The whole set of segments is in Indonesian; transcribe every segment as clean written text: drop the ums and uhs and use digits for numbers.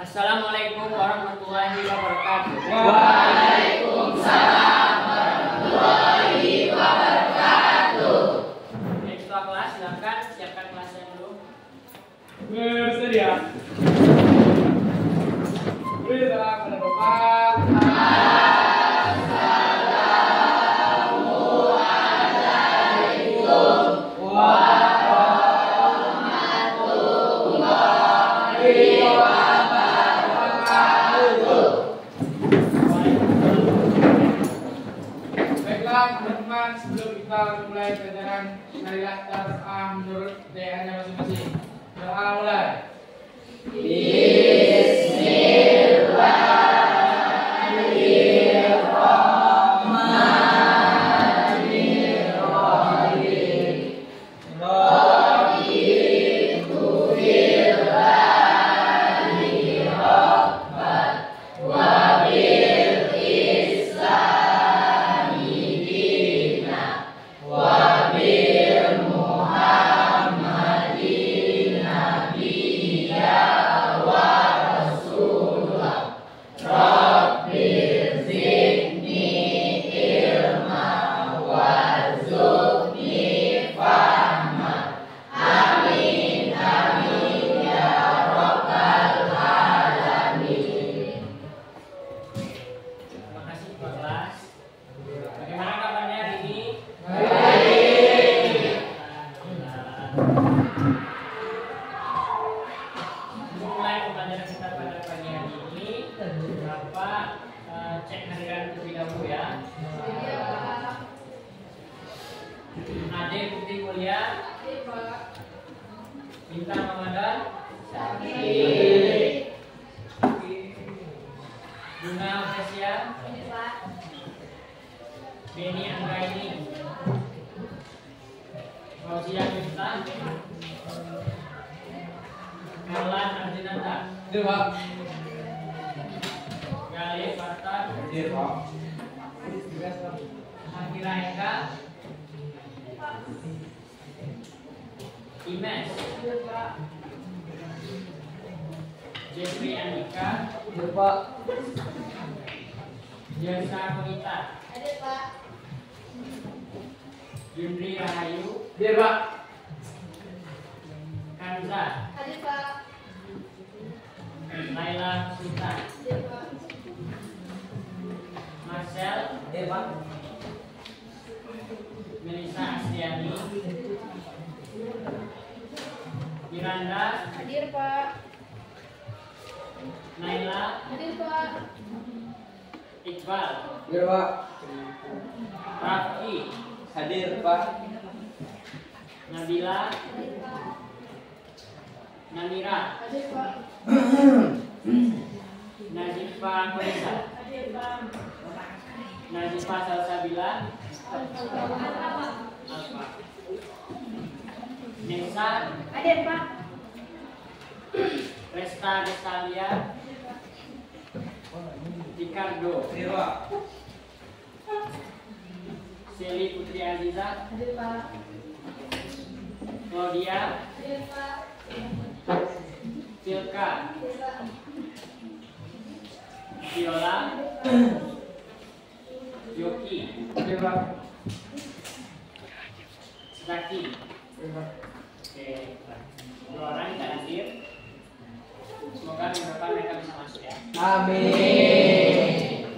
Assalamualaikum warahmatullahi wabarakatuh. Waalaikumsalam warahmatullahi wabarakatuh. Ketua kelas silakan siapkan kelasnya dulu. Bersedia. Berilah pada Bapak. Teman-teman, sebelum kita mulai pelajaran, marilah kita berdoa menurut daerahnya masing-masing. Doa mulai. Ade Putri Mulia, Bintang Ramadan, Bunga Osesia, Beni Anggraini, Fauzia Yunta, Karlan Arjinata, Galih Fartan, Akira Eka, Imes, Jeffrey Andika, Jasa Konita, Jundri Rahayu, Kanza, Laila Sita, Marcel, Melissa Astiani, Miranda, Hadir Pak. Naila, Hadir Pak. Iqbal, Rafki, Hadir Pak. Nabila, Hadir Pak. Namira, Hadir Pak. Nazifa Kolisa, Hadir Pak. Nazifa Salsabila, Alfa, Nesa, Hadir Pak. Resta Destalia, Ricardo, Seli Putri Aziza, Hadir Pak. Claudia, Hadir Pak. Silka, Hadir Pak. Viola, Yoki, Zaki. Oke, dua orang yang hadir. Semoga minggu depan mereka bisa masuk ya. Amin.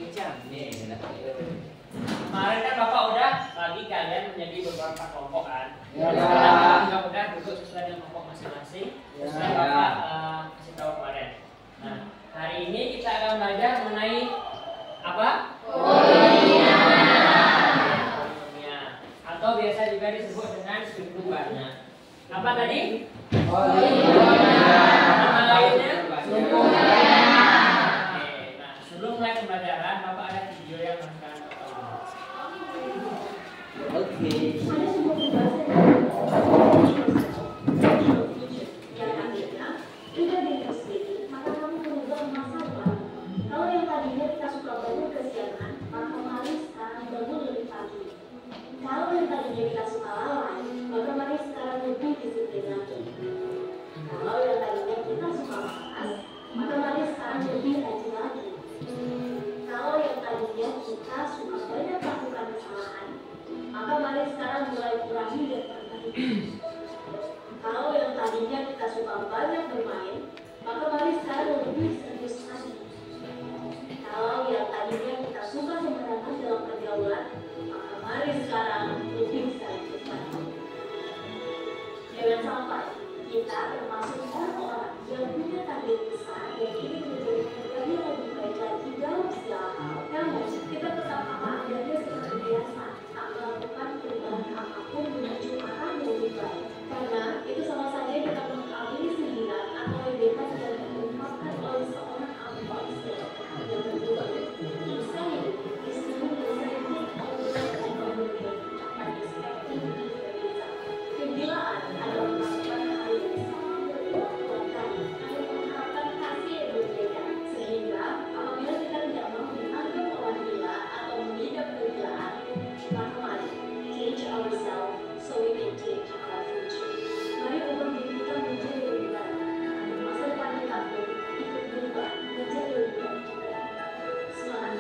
Kemarin kan Bapak udah bagi kalian menjadi beberapa kelompok kan. Ya. Sekarang juga udah duduk sesuai dengan kelompok masing-masing. Ya. Sesuai Bapak kasih tahu kemarin. Nah, hari ini kita akan belajar mengenai apa? Polinomial. Atau biasa juga disebut dengan strukturnya. Apa tadi? Nama lainnya? Oke, nah sebelum mulai pembelajaran, Bapak ada video yang akan Bapak tonton. Yang akhirnya tidak dipersetuju, maka kamu merubah masa depan. Kalau yang tadinya kita suka bangun kesiangan, maka mari sekarang bangun lebih pagi. Kalau yang tadinya kita suka lalai, maka mari sekarang lebih disiplin lagi. Kalau yang tadinya kita suka malas, maka mari sekarang sekarang lebih rajin lagi. Kalau yang tadinya kita suka banyak melakukan kesalahan, maka mari sekarang mulai kurangi dan perbaiki. Kalau yang tadinya kita suka banyak bermain, maka mari sekarang lebih serius lagi. Kalau yang tadinya kita suka sembarangan dalam pergaulan, maka mari sekarang lebih serius lagi. Jangan sampai kita termasuk orang-orang yang punya target besar dan ingin menjadi pribadi yang lebih baik lagi dalam segala hal. Namun, kita tetap apa adanya seperti biasa, tak melakukan perubahan apapun menuju arah yang lebih baik. Karena itu sama saja kita mengambil sindiran atau ledekan yang diungkapkan oleh seorang hamba Islam yang berdoa. Insanity is doing the same thing over and over again and expecting to be better. Kegilaan adalah melakukan hal yang sama berulang-ulang kali namun mengharapkan hasil yang berbeda. Sehingga apabila kita tidak mau dianggap orang gila atau mengidap kegilaan, maka mari change ourselves so we can change our future. Mari ubah diri kita menjadi lebih baik. Agar masa depan kita pun ikut berubah menjadi lebih baik juga. Semangat.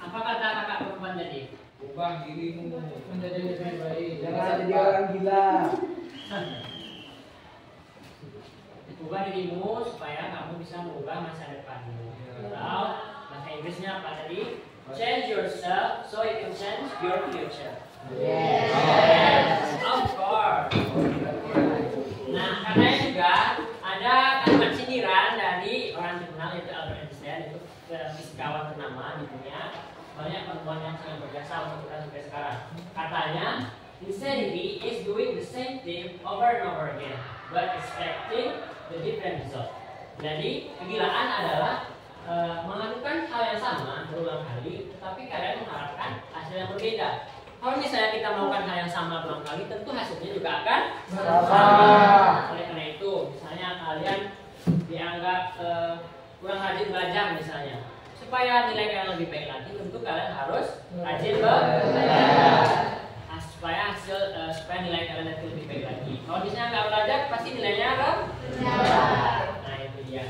Apa kata kakak perempuan tadi? Ubah dirimu menjadi lebih baik. Jangan jadi orang gila. Ubah dirimu supaya kamu bisa mengubah masa depanmu. Atau bahasa Inggrisnya apa tadi? Change yourself so you can change your future. Yes, of course. Nah, katanya juga ada kalimat sindiran dari orang terkenal yaitu Albert Einstein, itu fisikawan ternama di dunia. Banyak perempuan yang sangat berjasa untuk kita sampai sekarang. Katanya, insanity is doing the same thing over and over again, but expecting the different result. Jadi, kegilaan adalah melakukan hal yang sama berulang kali, tetapi kalian mengharapkan hasil yang berbeda. Kalau misalnya kita melakukan hal yang sama berulang kali, tentu hasilnya juga akan sama. Oleh karena itu, misalnya kalian dianggap kurang rajin belajar misalnya. Supaya nilai kalian lebih baik lagi, tentu kalian harus rajin belajar. Supaya supaya nilai kalian nanti lebih baik lagi. Kalau misalnya nggak belajar, pasti nilainya rendah. Nah itu dia.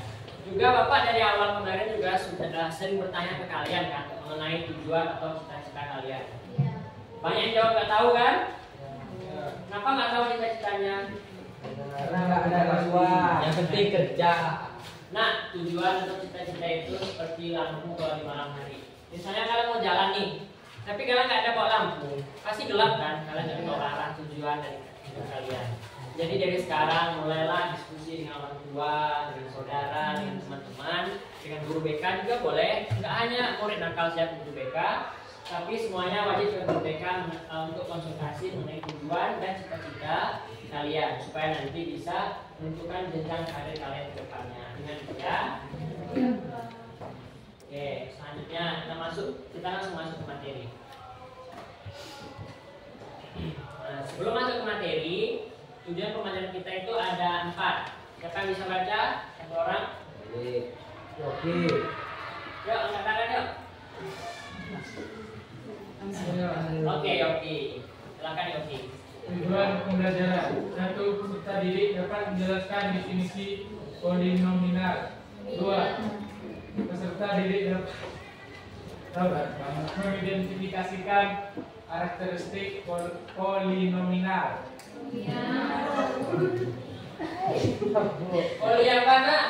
Juga Bapak dari awal kemarin juga sudah sering bertanya ke kalian kan mengenai tujuan atau cita-cita kalian. Banyak yang jawab nggak tahu kan? Kenapa nggak tahu cita-citanya? Karena nggak ada tujuan. Yang penting kerja. Nah, tujuan atau cita-cita itu seperti lampu kalau di malam hari. Misalnya kalian mau jalan nih, tapi kalian nggak ada bawa lampu, pasti gelap kan? Kalian nggak tahu arah tujuan dari hidup kalian. Jadi dari sekarang mulailah diskusi dengan orang tua, dengan saudara, dengan teman-teman, dengan guru BK juga boleh. Nggak hanya murid nakal siap guru BK, tapi semuanya wajib ke guru BK untuk konsultasi mengenai tujuan dan cita-cita kalian supaya nanti bisa menentukan jenjang karir kalian ke depannya. Dengan itu ya. Oke, selanjutnya kita langsung masuk ke materi. Nah, sebelum masuk ke materi, tujuan pembelajaran kita itu ada 4. Siapa yang bisa baca? Satu orang? Oke. Yuk, angkat tangan yuk. Oke, Yoki. Silakan Yoki. Tujuan pembelajaran. 1. Peserta didik dapat menjelaskan definisi polinomial. 2. Peserta didik dapat mengidentifikasikan karakteristik polinomial. Poli apa nak?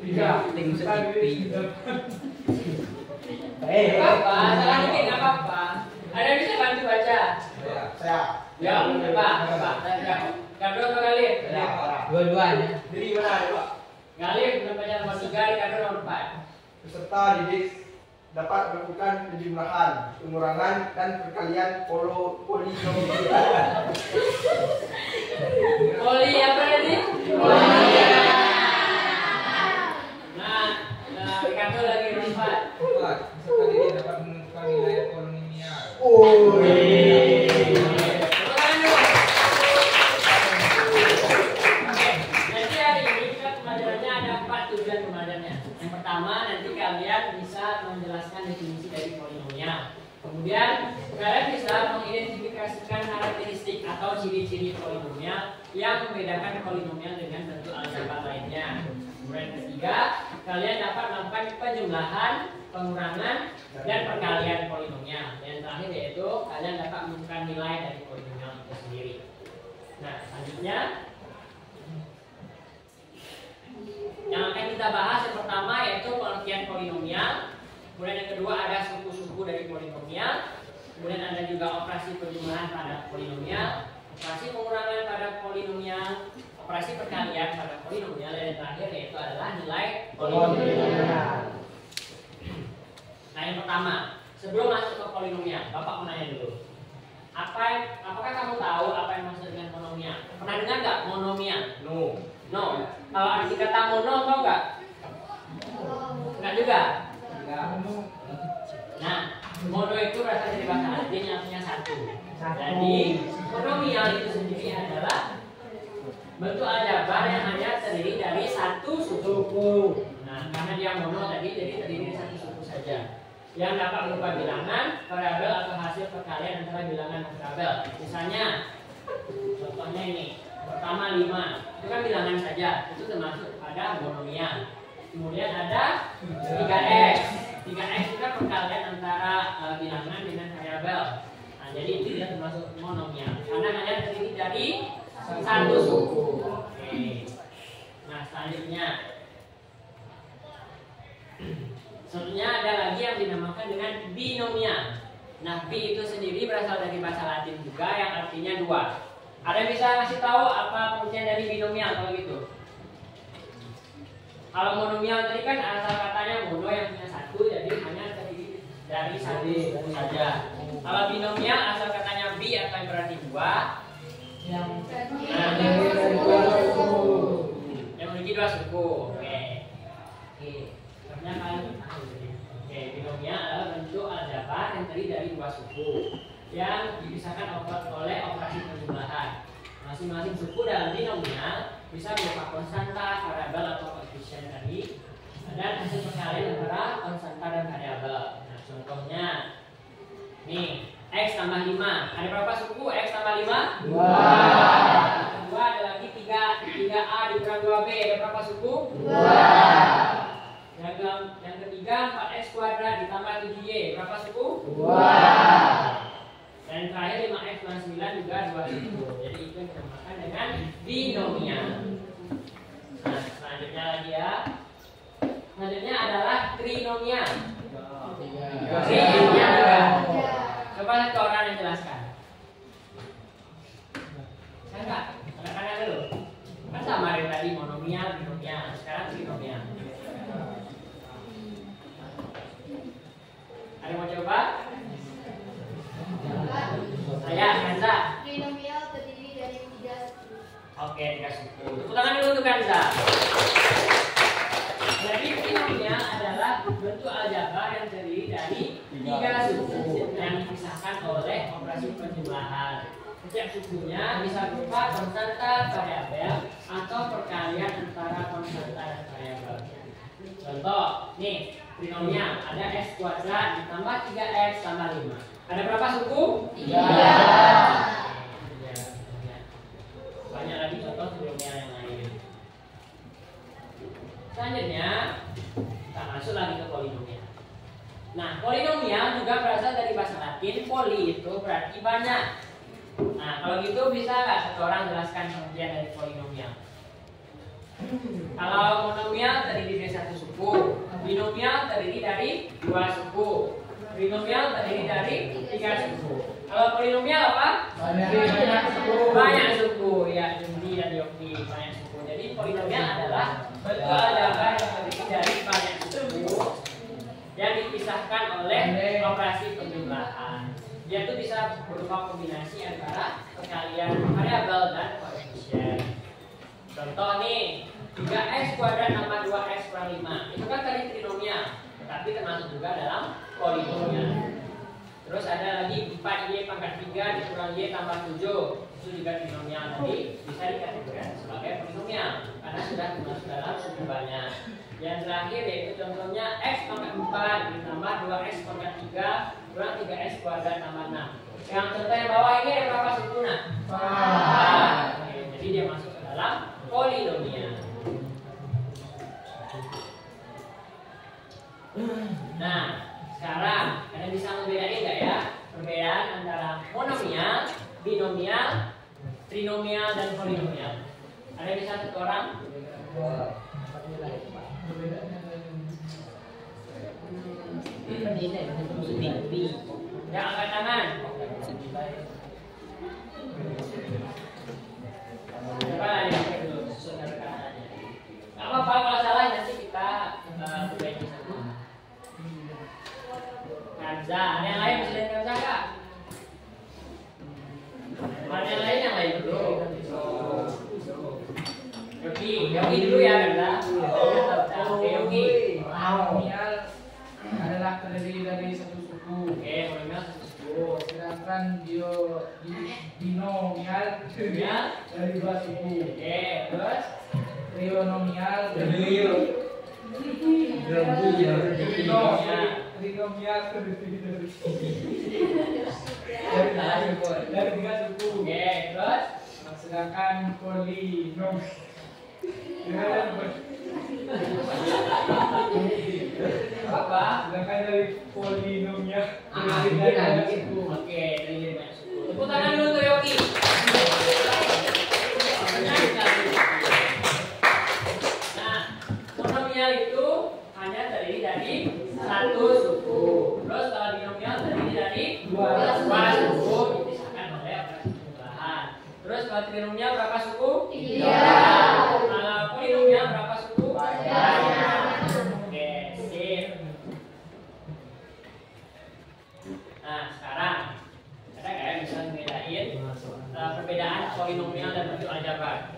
Tiga. Ting sekipi. Nggak apa-apa, salah dikit nggak apa-apa. Ada yang bisa bantu baca? Saya. Ya, apa? Kado atau Galih? Dua-duanya. Jadi gimana, Pak? Galih baca nomor 3, Kado nomor 4. Peserta didik dapat melakukan penjumlahan, pengurangan, dan perkalian polinomial. Poli apa tadi? Nah, Kado lagi nomor 4. tujuan pembelajarannya. Yang pertama, nanti kalian bisa menjelaskan definisi dari polinomial. Kemudian kalian bisa mengidentifikasikan karakteristik atau ciri-ciri polinomial yang membedakan polinomial dengan bentuk aljabar lainnya. Kemudian ketiga, kalian dapat melakukan penjumlahan, pengurangan, dan perkalian polinomial. Dan terakhir yaitu kalian dapat menemukan nilai dari polinomial itu sendiri. Nah, selanjutnya yang akan kita bahas yang pertama yaitu pengertian polinomial. Kemudian yang kedua ada suku-suku dari polinomial. Kemudian ada juga operasi penjumlahan pada polinomial, operasi pengurangan pada polinomial, operasi perkalian pada polinomial, dan yang terakhir yaitu adalah nilai polinomial. Nah, yang pertama, sebelum masuk ke polinomial, Bapak mau nanya dulu. Apakah kamu tahu apa yang maksud dengan monomial? Pernah dengar nggak monomial? No. Kalau arti kata mono tahu nggak? Nggak juga. Nah, mono itu berasal dari bahasa Latin yang artinya satu. Jadi, monomial itu sendiri adalah bentuk aljabar yang hanya terdiri dari satu suku. Nah, karena dia mono tadi, jadi terdiri dari satu suku saja. Yang dapat berupa bilangan, variabel atau hasil perkalian antara bilangan dan variabel. Misalnya, contohnya ini, pertama 5, itu kan bilangan saja, itu termasuk pada monomial. Kemudian ada 3x. 3x itu kan perkalian antara bilangan dengan variabel. Nah, jadi itu dia termasuk monomial karena hanya terdiri dari satu suku. Oke. Nah, selanjutnya ada lagi yang dinamakan dengan binomial. Nah, bi itu sendiri berasal dari bahasa Latin juga yang artinya dua. Ada yang bisa ngasih tahu apa pengertian dari binomial kalau gitu? Kalau monomial tadi kan asal katanya mono yang punya satu, jadi hanya terdiri dari satu suku saja. Kalau binomial asal katanya bi atau yang berarti dua, yang memiliki dua suku. Oke. Artinya kalian tahu. Oke, binomial adalah bentuk aljabar yang terdiri dari dua suku yang dipisahkan oleh operasi penjumlahan. Masing-masing suku dalam binomial bisa berupa konstanta, variabel atau koefisien tadi, dan hasil perkalian antara konstanta dan variabel. Nah, contohnya nih, x tambah 5. Ada berapa suku x tambah 5? 2. Kedua ada lagi 3a dikurang 2b. Ada berapa suku? 2. Yang ketiga 4x kuadrat ditambah 7y. Berapa suku? 2. Dan terakhir 5x plus 9 juga 2 suku. Jadi itu yang dinamakan dengan binomial. Nah, selanjutnya lagi ya. Selanjutnya adalah trinomial. Trinomial juga. Coba satu orang yang jelaskan. Saya enggak, tanda dulu. Kan sama dari tadi monomial, binomial, sekarang trinomial. Ada yang mau coba? Saya, Kanza. Trinomial terdiri dari 3 suku. Oke, 3 suku. Tepuk tangan dulu untuk Kanza. Jadi trinomial adalah bentuk aljabar yang terdiri dari 3 suku yang dipisahkan oleh operasi penjumlahan. Setiap sukunya bisa berupa konstanta, variabel, atau perkalian antara konstanta dan variabel. Contoh, nih trinomial ada x kuadrat ditambah 3x tambah 5. Ada berapa suku? 3. Banyak lagi contoh trinomial yang lain. Selanjutnya kita masuk lagi ke polinomial. Nah, polinomial juga berasal dari bahasa Latin. Poli itu berarti banyak. Nah, kalau gitu bisa nggak satu orang jelaskan pengertian dari polinomial? Kalau monomial terdiri dari satu suku, binomial terdiri dari 2 suku, trinomial terdiri dari 3 suku. Kalau polinomial apa? Banyak suku. Banyak suku, ya, Jundi dan Yofi, banyak suku. Jadi polinomial adalah bentuk aljabar yang terdiri dari banyak suku yang dipisahkan oleh operasi penjumlahan. Dia itu bisa berupa kombinasi antara perkalian variabel dan koefisien. Contoh nih, 3x kuadrat tambah 2x kurang 5. Itu kan tadi trinomial, tapi termasuk juga dalam polinomial. Terus ada lagi 4y pangkat 3 dikurang y tambah 7. Itu juga trinomial tadi bisa dikategorikan sebagai polinomial. Karena karena sudah termasuk dalam intervalnya. Yang terakhir yaitu contohnya x pangkat 4 ditambah 2x pangkat 3 kurang 3x kuadrat tambah 6. Yang contoh yang bawah ini ada berapa suku nah? 4. Oke, jadi dia masuk ke dalam polinomial. Nah, sekarang kalian bisa membedain nggak ya perbedaan antara monomial, binomial, trinomial, dan polinomial? Ada yang bisa satu orang? Ya, angkat tangan. Coba lihat dulu saudara katanya. Gak apa-apa kalau salah nanti kita perbaiki sama. Kanza, ada yang lain selain Kanza kak? Ada yang lain dulu. Yogi dulu ya Kanza. Oke Yogi. Polinomial adalah terdiri dari satu suku. Oke, polinomial satu suku. Sedangkan binomial dari dua suku. Oke, terus Trinomial dari tiga suku. oke, terus Sedangkan polinomial apa? sedangkan dari polinomial Oke, dari banyak suku. Tepuk tangan dulu untuk Yogi. Nah, monomial itu hanya terdiri dari satu suku. Terus kalau binomial terdiri dari dua suku dipisahkan oleh operasi penjumlahan. Terus kalau trinomial berapa suku? 3. Kalau polinomial berapa suku? Banyak. Oke, sip. Nah, sekarang ada nggak yang bisa membedain perbedaan polinomial dan bentuk aljabar?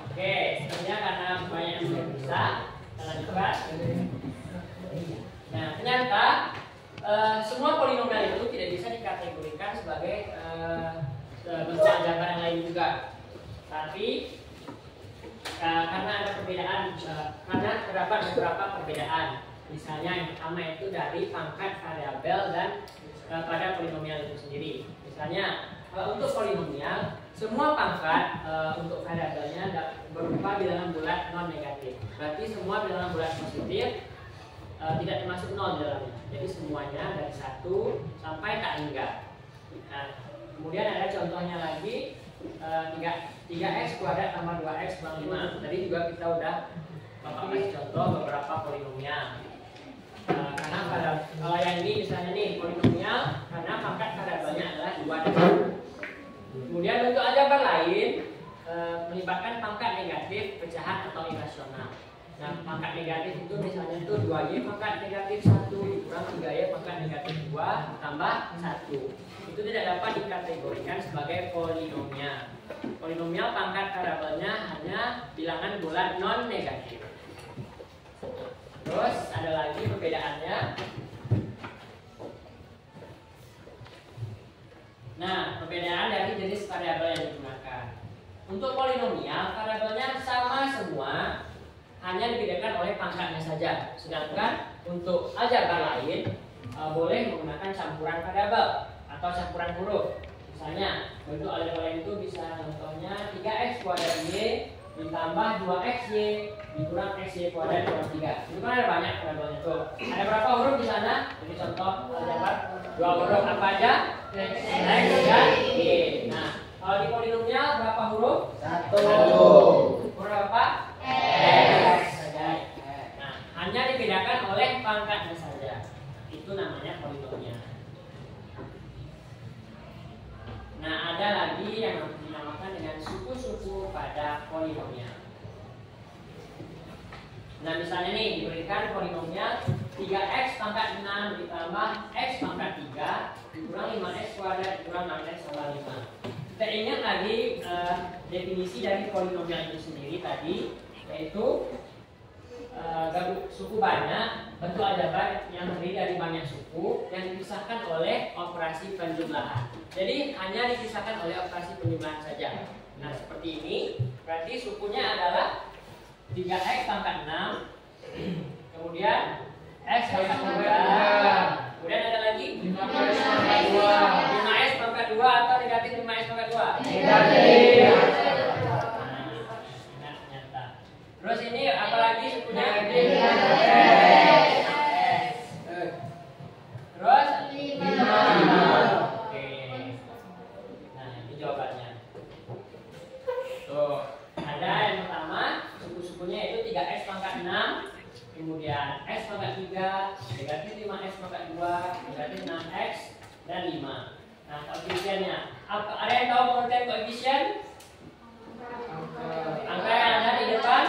Oke, sebenarnya karena banyak yang belum bisa, kita lanjutkan. Nah, ternyata semua polinomial itu tidak bisa dikategorikan sebagai bentuk aljabar yang lain juga. Tapi karena ada perbedaan, karena terdapat beberapa perbedaan. Misalnya yang pertama itu dari pangkat variabel dan pada polinomial itu sendiri. Misalnya untuk polinomial, semua pangkat untuk variabelnya berupa bilangan bulat non negatif. Berarti semua bilangan bulat positif tidak termasuk nol di dalamnya. Jadi semuanya dari 1 sampai tak hingga. Nah, kemudian ada contohnya lagi 3x kuadrat tambah 2x kurang 5. Tadi juga kita udah kasih contoh beberapa polinomial. Karena pada kalau yang ini misalnya nih polinomial karena pangkat variabelnya adalah 2 dan 1. Kemudian bentuk aljabar lain melibatkan pangkat negatif, pecahan atau irasional. Nah, pangkat negatif itu misalnya itu 2y pangkat negatif 1 dikurang 3y pangkat negatif 2 tambah 1. Itu tidak dapat dikategorikan sebagai polinomial. Polinomial pangkat variabelnya hanya bilangan bulat non negatif. Terus ada lagi perbedaannya. Nah, perbedaan dari jenis variabel yang digunakan. Untuk polinomial, variabelnya sama semua, hanya dibedakan oleh pangkatnya saja. Sedangkan untuk aljabar lain, boleh menggunakan campuran variabel atau campuran huruf. Misalnya, bentuk aljabar lain itu bisa contohnya 3x kuadrat y ditambah 2xy dikurang xy kuadrat kurang 3. Itu kan ada banyak variabelnya tuh. Ada berapa huruf di sana? Jadi contoh aljabar 2 huruf apa aja? X dan y. Nah, kalau di polinomial berapa huruf? 1. Huruf apa? X saja. Nah, hanya dibedakan oleh pangkatnya saja. Itu namanya polinomial. Nah, ada lagi yang dinamakan dengan suku-suku pada polinomial. Nah, misalnya nih diberikan polinomial 3x pangkat 6 ditambah x pangkat 3 dikurang 5x kuadrat dikurang 6x tambah 5. Kita ingat lagi definisi dari polinomial itu sendiri tadi, yaitu suku banyak, bentuk aljabar yang terdiri dari banyak suku yang dipisahkan oleh operasi penjumlahan. Jadi hanya dipisahkan oleh operasi penjumlahan saja. Nah seperti ini, berarti sukunya adalah 3x pangkat 6, kemudian x pangkat 3, kemudian ada lagi 5x pangkat 2. 5x pangkat 2 atau negatif 5x pangkat 2? Negatif. Nah, nyata. Terus ini apa lagi sukunya? Terus 5. Oke. Nah, ini jawabannya. Tuh, ada yang pertama, suku-sukunya itu 3x pangkat 6, kemudian x pangkat 3, negatif 5x pangkat 2, negatif 6x, dan 5. Nah, koefisiennya. Ada yang tahu pengertian koefisien? Angka yang ada di depan?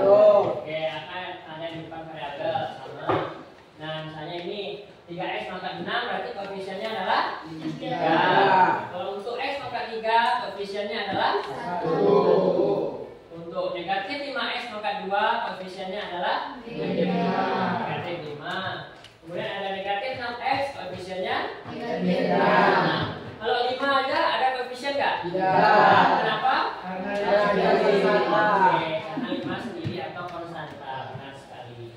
Oke, angka yang ada di depan variabel sama. Nah, misalnya ini 3x pangkat 6 berarti koefisiennya adalah 3. Kalau untuk x pangkat 3 koefisiennya adalah 1. Untuk negatif 5x pangkat 2 koefisiennya adalah negatif 5. Kemudian ada negatif 6x koefisiennya negatif 5. Kalau 5 aja ada koefisien nggak? Tidak. Kenapa? Karena Oke, karena 5 sendiri atau konstanta. Benar sekali.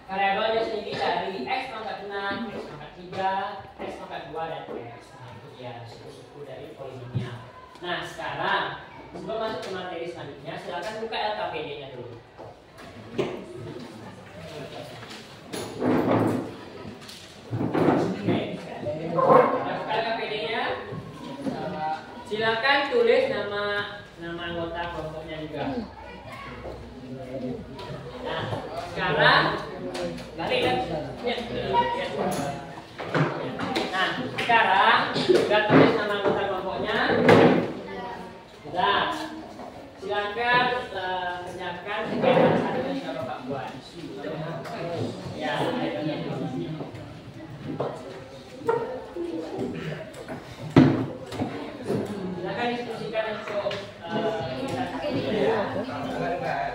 Variabelnya sendiri dari x pangkat 6, x pangkat 3, x pangkat 2, dan x. Nah, itu dia suku-suku dari polinomial. Nah, sekarang sebelum masuk ke materi selanjutnya, silakan buka LKPD-nya dulu. Oke, buka LKPD-nya. Silakan tulis nama anggota kelompoknya juga. Nah, sekarang balik lagi. Nah, sekarang sudah tulis nama anggota kelompoknya. Sudah. Silakan kerjakan kegiatan satu yang sudah Bapak buat. Ya, silakan diskusikan untuk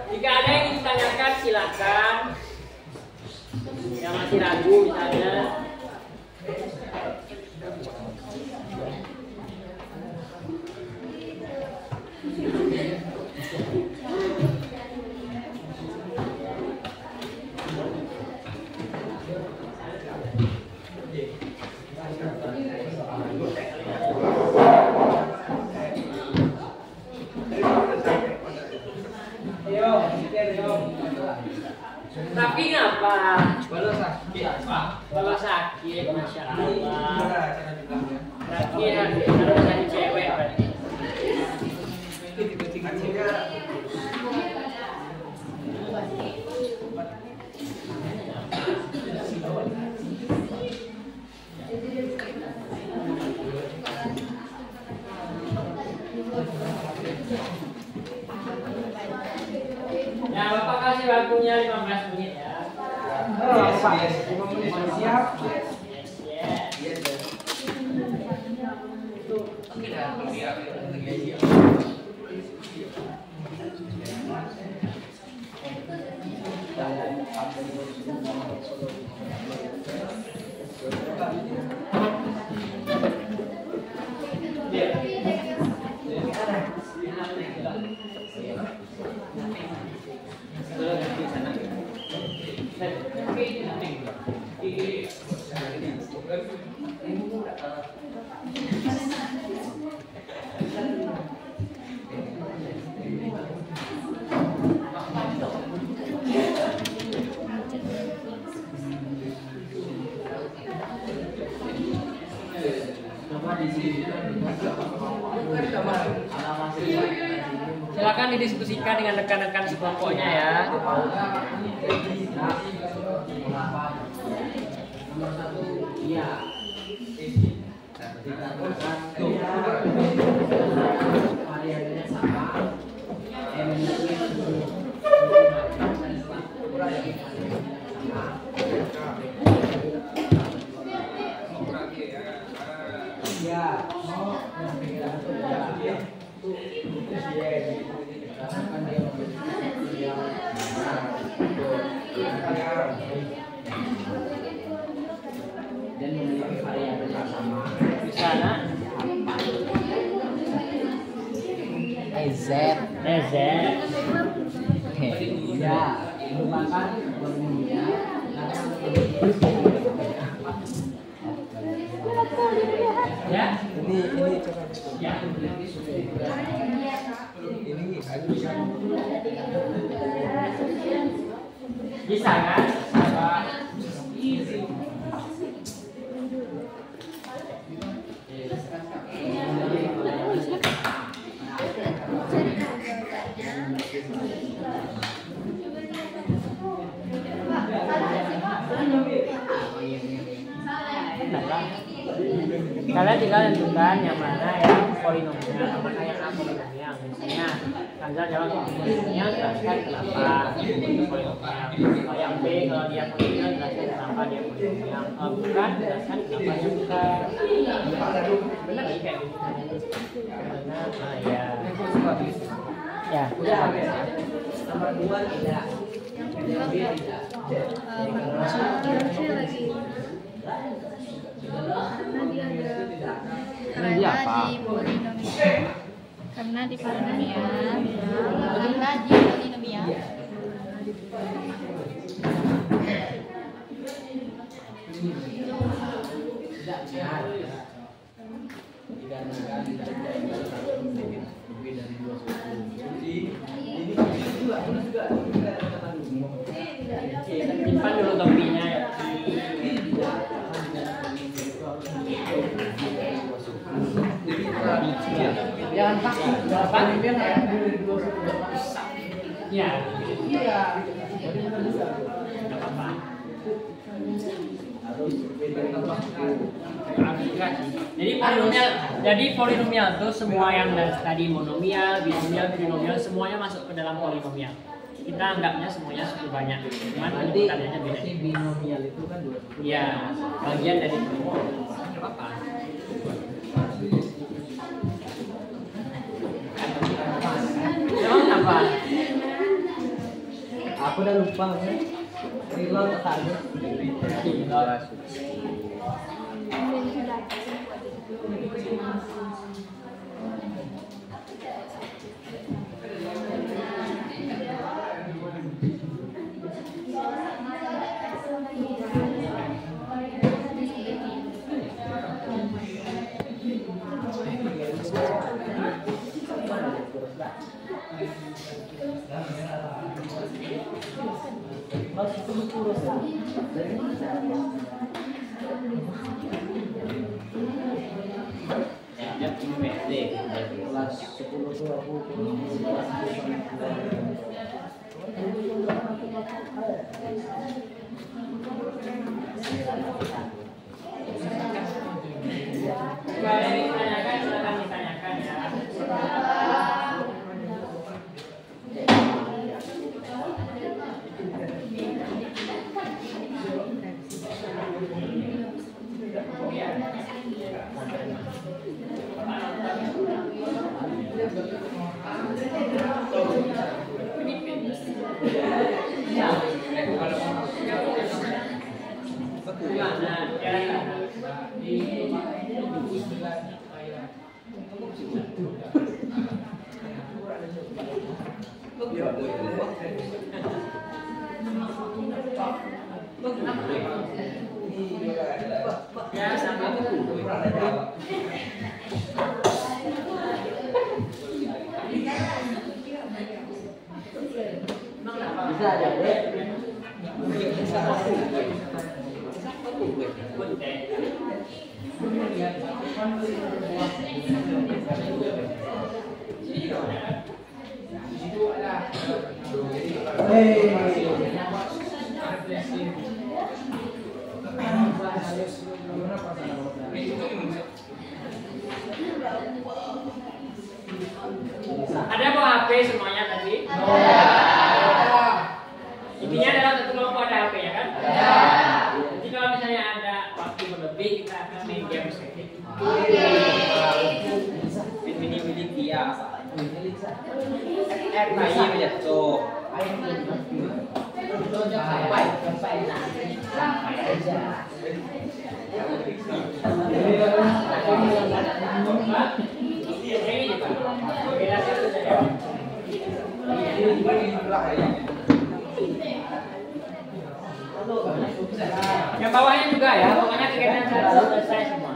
jika ada yang ditanyakan silakan. Yang masih ragu misalnya. Tapi ngapa? Kalau sakit, masya Allah. Berarti harus jadi cewek berarti. Ya, Bapak kasih waktunya 15 menit ya. Siap. Silakan didiskusikan dengan rekan-rekan sekelompoknya ya. Nomor 1 iya. Variabelnya sama. Ya. Dan memiliki variabel yang sama. Di sana EZ. EZ. Ya, merupakan polinomial karena Ya. Ini coba. Ya. Bisa kan? Kalian tinggal tentukan yang mana yang polinomial, yang mana yang apolinomial. Misalnya, Kanza jawab polinomial, jelaskan kenapa polinomial. Kalau yang B, kalau dia polinomial, jelaskan kenapa dia polinomial. Kalau bukan, jelaskan kenapa dia bukan. Benar nggak kayak gitu? Benar, ya. Ya, udah. nomor 2 tidak. Yang B tidak. Karena di polinomial. Karena di polinomial. Tidak benar. Dikarenakan tidak lebih dari 2 suku. Simpan dulu topinya ya. Jangan takut, Apa? biar nggak ada dari 2 suku. Ya, Iya. Jadi benar bisa. nggak apa-apa. Jadi polinomial itu semua yang tadi monomial, binomial, trinomial semuanya masuk ke dalam polinomial. Kita anggapnya semuanya suku banyak, cuman Nanti penyebutannya beda. si binomial itu kan 2 suku. Iya, bagian dari polinomial. Nggak apa-apa. Emang apa? Aku udah lupa. Reload tadi. Kelas 10 tuh aku Kalau yang ditanyakan silakan ditanyakan ya. Ya, sama. bisa ada deh. Ada bawa HP semuanya tadi? Intinya dalam satu kelompok ada HP ya kan? Jadi kalau misalnya ada waktu berlebih kita akan main game sedikit. Milik dia. Bayi menjatuh. Yang bawahnya juga ya, pokoknya kegiatan satu selesai semua.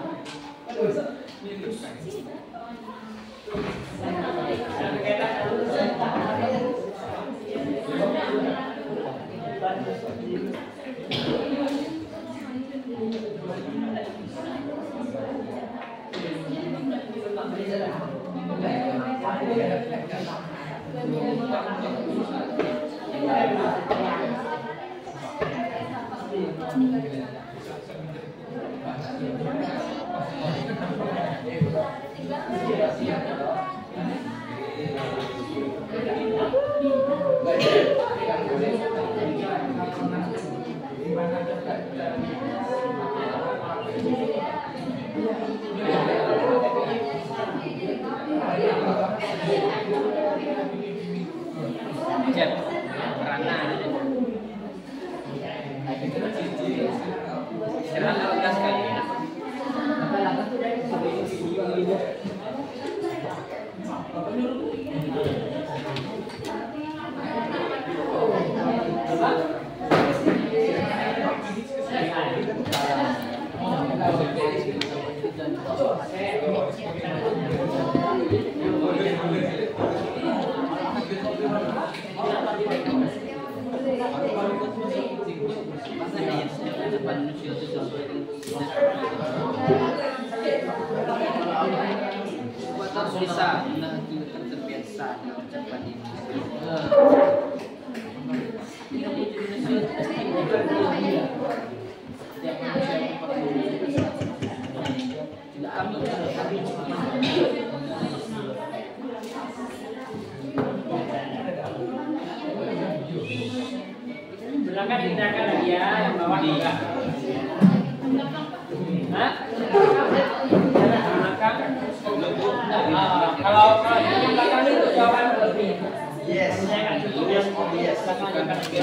Kegiatan satu selesai. Bisa terbiasa ucapan ini. Belakang digerakkan lagi ya, yang bawah juga. Hah? Belakang. Kalau yang belakang itu jawaban lebih. Yes. Saya kan cukup yang Yes. belakang akan lebih.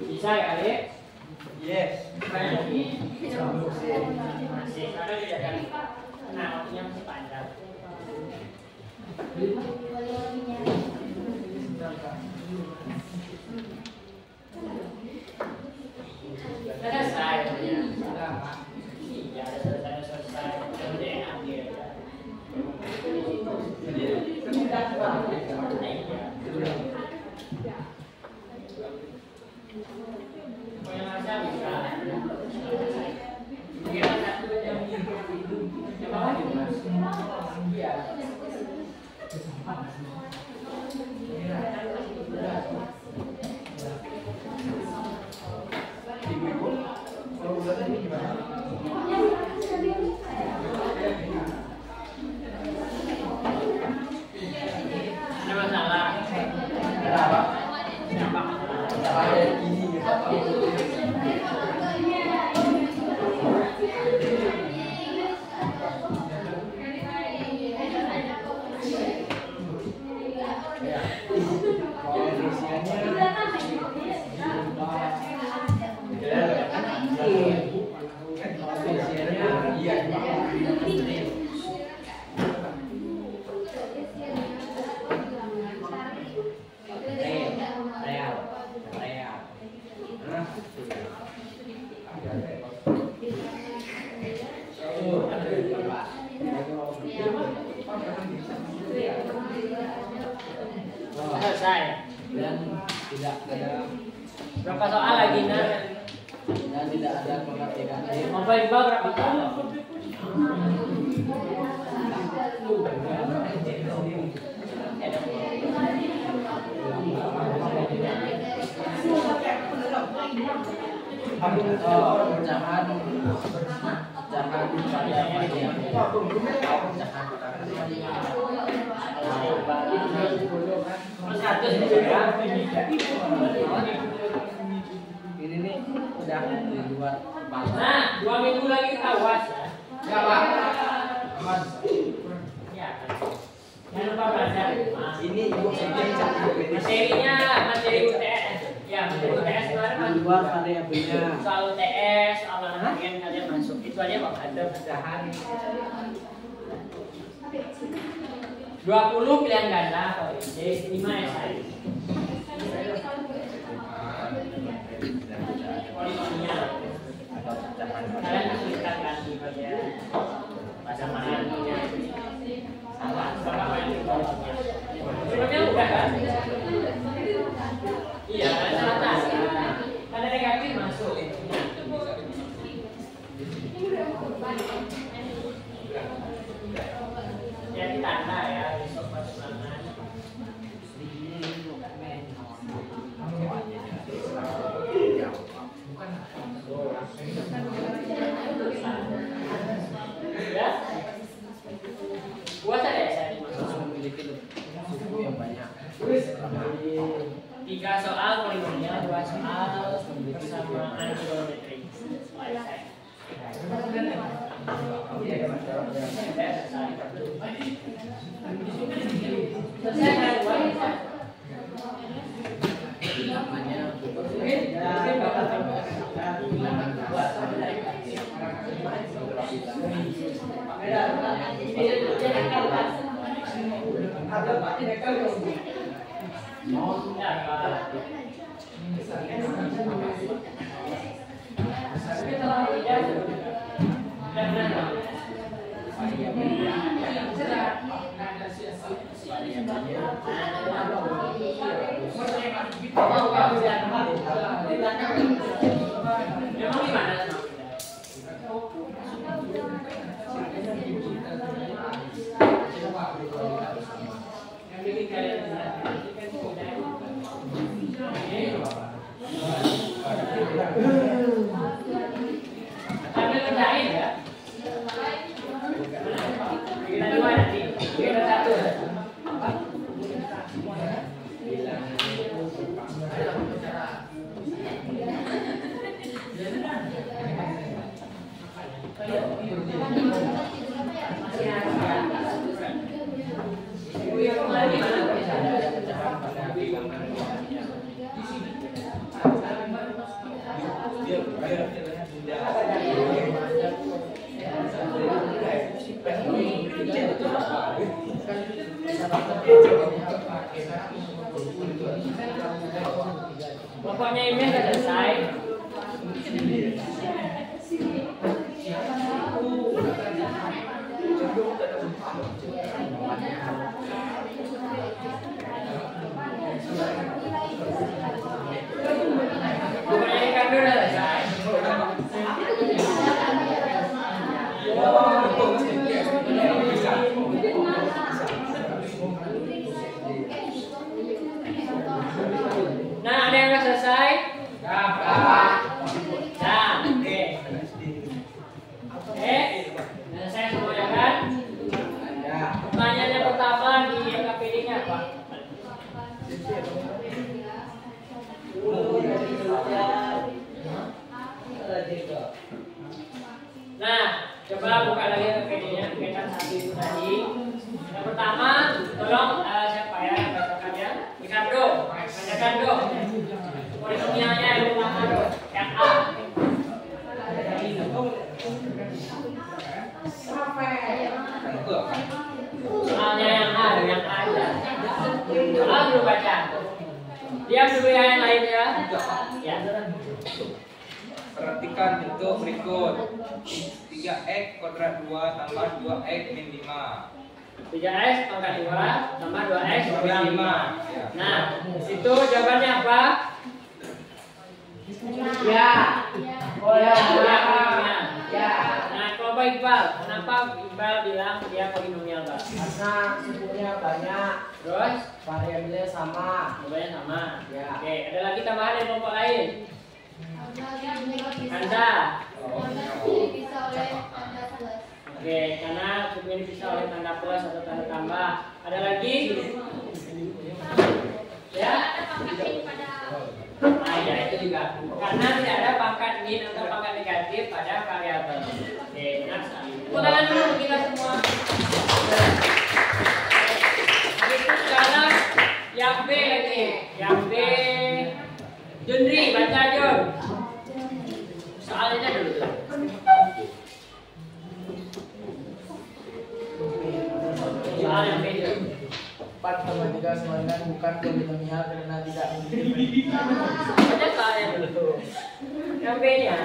Bisa ya, Adik? Yes. Masih, karena tidak akan. Nah, waktunya masih panjang. Selesai ya. Iya, selesai. Kemudian ambil. Yang ada bisa. Yang satu yang bawah juga. Iya. Ada masalah. Ada apa? Ada ini. Selesai. Dan tidak ada Berapa soal lagi Nah? dan tidak ada perhatian. Mobile di bawah berapa soal? Jangan Satu ya. ini nih udah yang di luar kepala. Nah, 2 minggu lagi kita UAS ya. Ya Pak. Aman. Ya. Jangan lupa belajar. Ini ibu Materinya materi UTS. Ya, materi UTS kemarin di masuk. luar variabelnya. Soal UTS, soal harian kalian masuk. Itu aja Pak, ada pecahan. 20 pilihan ganda kalau jadi 5 esai. Polinomial. Kalian kesulitan ganti bagian bahasa Malaysia. Sama yang polinomial udah kan? Iya, salah. Ada negatif masuk. Jadi tanda ya besok masuk tangan. Ya. Buat saya Memiliki suku yang banyak. 3 soal polinomial, 2 soal persamaan geometri. Selesai. Memang gimana? Yang bikin kalian ambil kerjain ya. Kita 2 nanti. Kita 1. Pokoknya ini sudah selesai. Pokoknya ini kan sudah selesai. Nah, ada yang sudah selesai? Nah, oke. Nah, saya semuanya kan? Pertanyaan yang pertama di KPD-nya apa? Nah, coba buka lagi KPD-nya, bukan satu itu tadi. Yang pertama, tolong siapa ya yang bacakan ya? Ricardo, bacakan dong. Polinomialnya yang pertama dong, yang A. Soalnya yang A, yang A aja. Soal dulu baca. Diam dulu ya yang lain ya. Ya. Perhatikan bentuk berikut. 3x kuadrat 2 tambah 2x min 5. 3x pangkat 2 tambah 2x kurang 5. Nah, itu jawabannya apa? Ya. Oh ya. Ya. Nah, kalau Pak Iqbal, kenapa Iqbal bilang dia polinomial, Pak? Karena sukunya banyak, Terus variabelnya sama. jawabannya sama. Ya. Oke, ada lagi tambahan dari kelompok lain? Kanza. Oke, karena suku ini bisa oleh tanda plus atau tanda tambah. Ada lagi? Ya? Ah, ya, itu juga. Karena tidak ada pangkat min atau pangkat negatif pada variabel. Oke, next. Tepuk tangan dulu kita semua. Itu sekarang yang B lagi. Yang B. Junri, baca Jun. Soalnya dulu. Soal yang B. 4 tambah 3 sama dengan bukan polinomial karena tidak memiliki Baca soalnya dulu. Yang B-nya.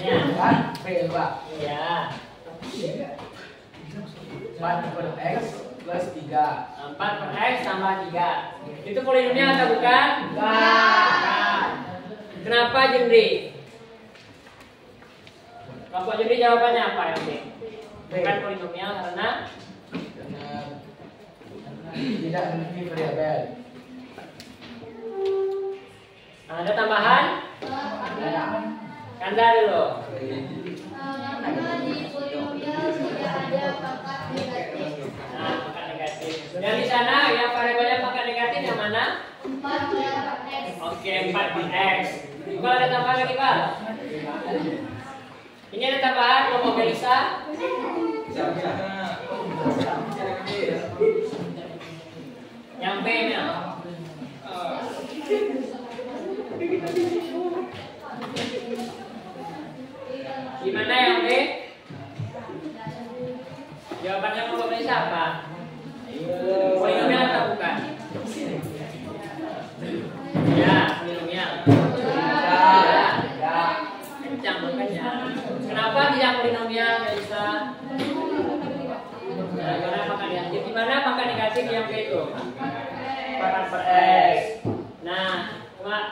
Ya. kan B Pak. Iya. 4 per X plus 3 4 per X tambah 3. Itu polinomial atau bukan? Bukan. Kenapa Jendri? Kelompok Jendri jawabannya apa yang B? Bukan polinomial karena tidak memiliki variabel. ada tambahan? Ya. Kanda dulu. Karena di polinomial tidak ada pangkat negatif. Nah, pangkat negatif. Yang di sana yang variabelnya pangkat negatif yang mana? 4 per X. Oke, 4 per X. Kalau ada tambahan lagi, Pak? Ini ada tambahan kelompok Melisa? Yang B-nya. Gimana yang B? Jawabannya kelompok Melisa apa? Polinomial atau bukan? Ya, polinomial. Ya. Kencang makanya. Kenapa tidak polinomial, Melisa? Karena pangkat negatif. Di mana pangkat negatif yang B itu? 4 per X. Nah,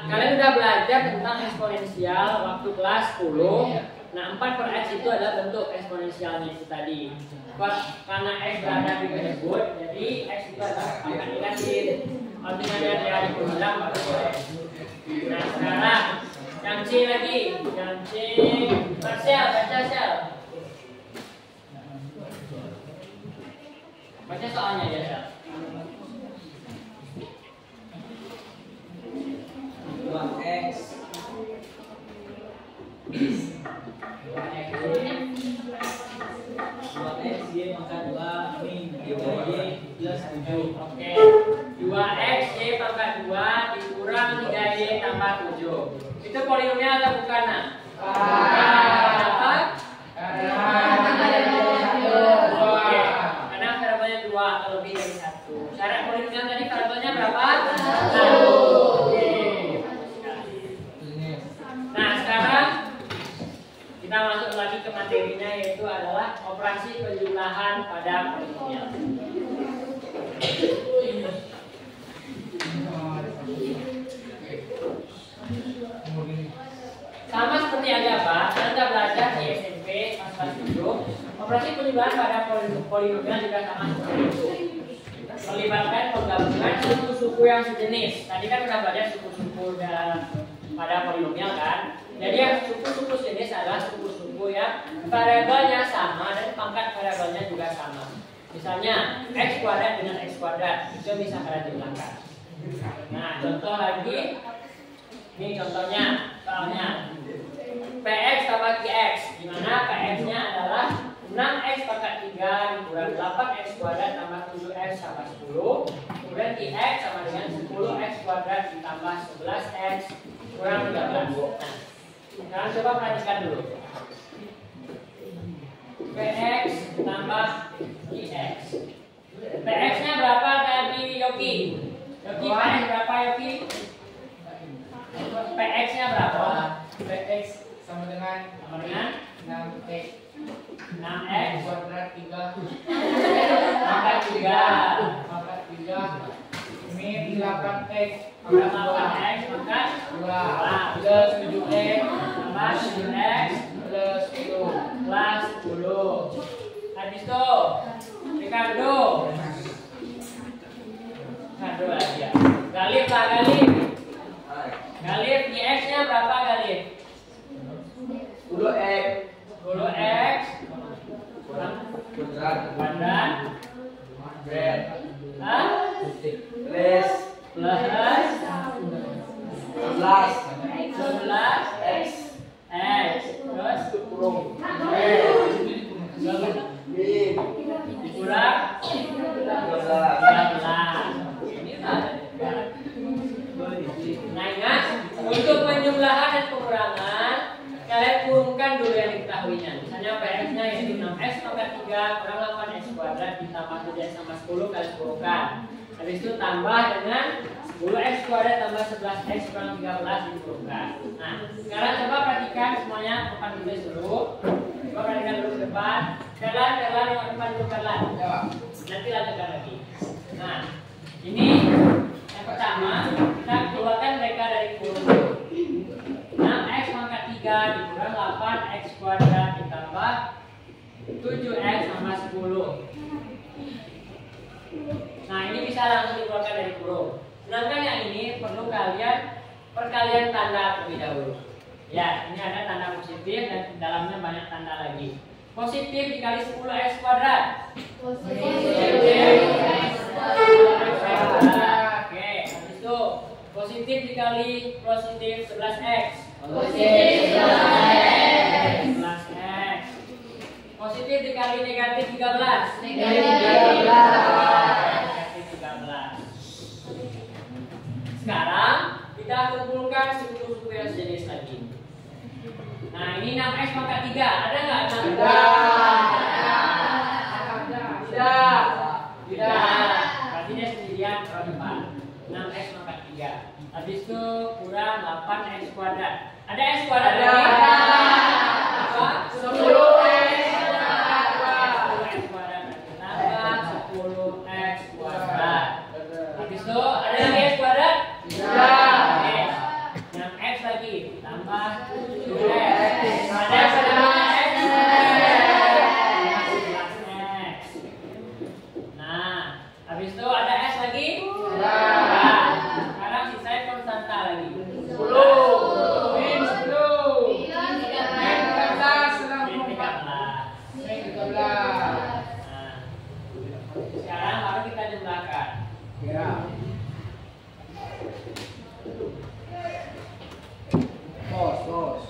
kalian sudah belajar tentang eksponensial waktu kelas 10. Nah, 4 per X itu adalah bentuk eksponensialnya itu tadi. Karena X berada di tersebut, jadi X itu adalah pangkat negatif. Artinya dia dikurang 4 per X. Nah, sekarang yang C lagi. Yang C, Marcel, baca Sel. Baca soalnya ya, Sel. 2x 2x y pangkat 2 min 3y plus 7. Oke. 2x y pangkat 2 dikurang 3y tambah 7. Itu polinomial atau bukan? Nah? Kenapa? Karena variabelnya 2 atau lebih dari 1. Syarat polinomial tadi variabelnya berapa? 1. Nah, sekarang kita masuk lagi ke materinya, yaitu adalah operasi penjumlahan pada polinomial. Sama seperti aja Pak, kita belajar di SMP kelas 7. Operasi penjumlahan pada polinomial juga sama seperti itu. Melibatkan penggabungan suku-suku yang sejenis. Tadi kan sudah belajar suku-suku pada polinomial kan. Jadi yang suku-suku sejenis adalah suku-suku yang variabelnya sama dan pangkat variabelnya juga sama. Misalnya x kuadrat dengan x kuadrat itu bisa kalian jumlahkan. Nah, contoh lagi. Ini contohnya, soalnya px tambah qx, di mana px-nya adalah 6x pangkat 3 dikurang 8x kuadrat tambah 7x tambah 10. Kemudian qx sama dengan 10x kuadrat ditambah 11x kurang 13. Nah, sekarang coba perhatikan dulu. Px tambah qx. Px-nya berapa tadi Yogi? Yogi, Px berapa Yogi? Px-nya berapa? Px sama dengan 6x 6x kuadrat 3 pangkat 3 pangkat 3 min 8x berapa x pangkat 2 plus 7x tambah 7x plus 10 plus 10. Habis itu Ricardo lagi ya. Galip Pak, Galip. Galip qx-nya berapa Galip? 10x 10x kuadrat kuadrat Hah? plus Plus 11 11 6x pangkat 3 kurang 8x kuadrat ditambah 7x tambah 10 kali kurukan. Habis itu tambah dengan 10x kuadrat tambah 11x kurang 13 dikurukan. Nah, sekarang coba perhatikan semuanya, depan tulis dulu. Coba perhatikan dulu ke depan. Kerlan yang depan dulu kerlan. Nanti lanjutkan lagi. Nah, ini yang pertama kita keluarkan mereka dari kurung. 6x pangkat 3 dikurang 8x kuadrat ditambah 7x tambah 10. Nah, ini bisa langsung dikeluarkan dari kurung. Sedangkan yang ini perlu perkalian tanda terlebih dahulu. Ya, ini ada tanda positif dan di dalamnya banyak tanda lagi. Positif dikali 10x kuadrat. Oke, habis itu positif dikali positif 11x. Positif dikali negatif 13. Sekarang kita kumpulkan suku-suku yang sejenis lagi. Nah, ini 6x pangkat 3. Ada nggak? Tidak. Berarti dia sendirian kalau depan. 6x pangkat 3. Habis itu kurang 8x kuadrat. Ada x kuadrat lagi? Apa? 10x kuadrat. Tambah 10x kuadrat. Habis itu ada lagi x kuadrat? Tidak. 6x lagi tambah 7x. Ada x. Nah, habis itu ada x lagi? Tidak. Sekarang sisanya konstanta lagi. 10. Min 10. Min 13. Nah, sekarang baru kita jumlahkan. Ya. Bos.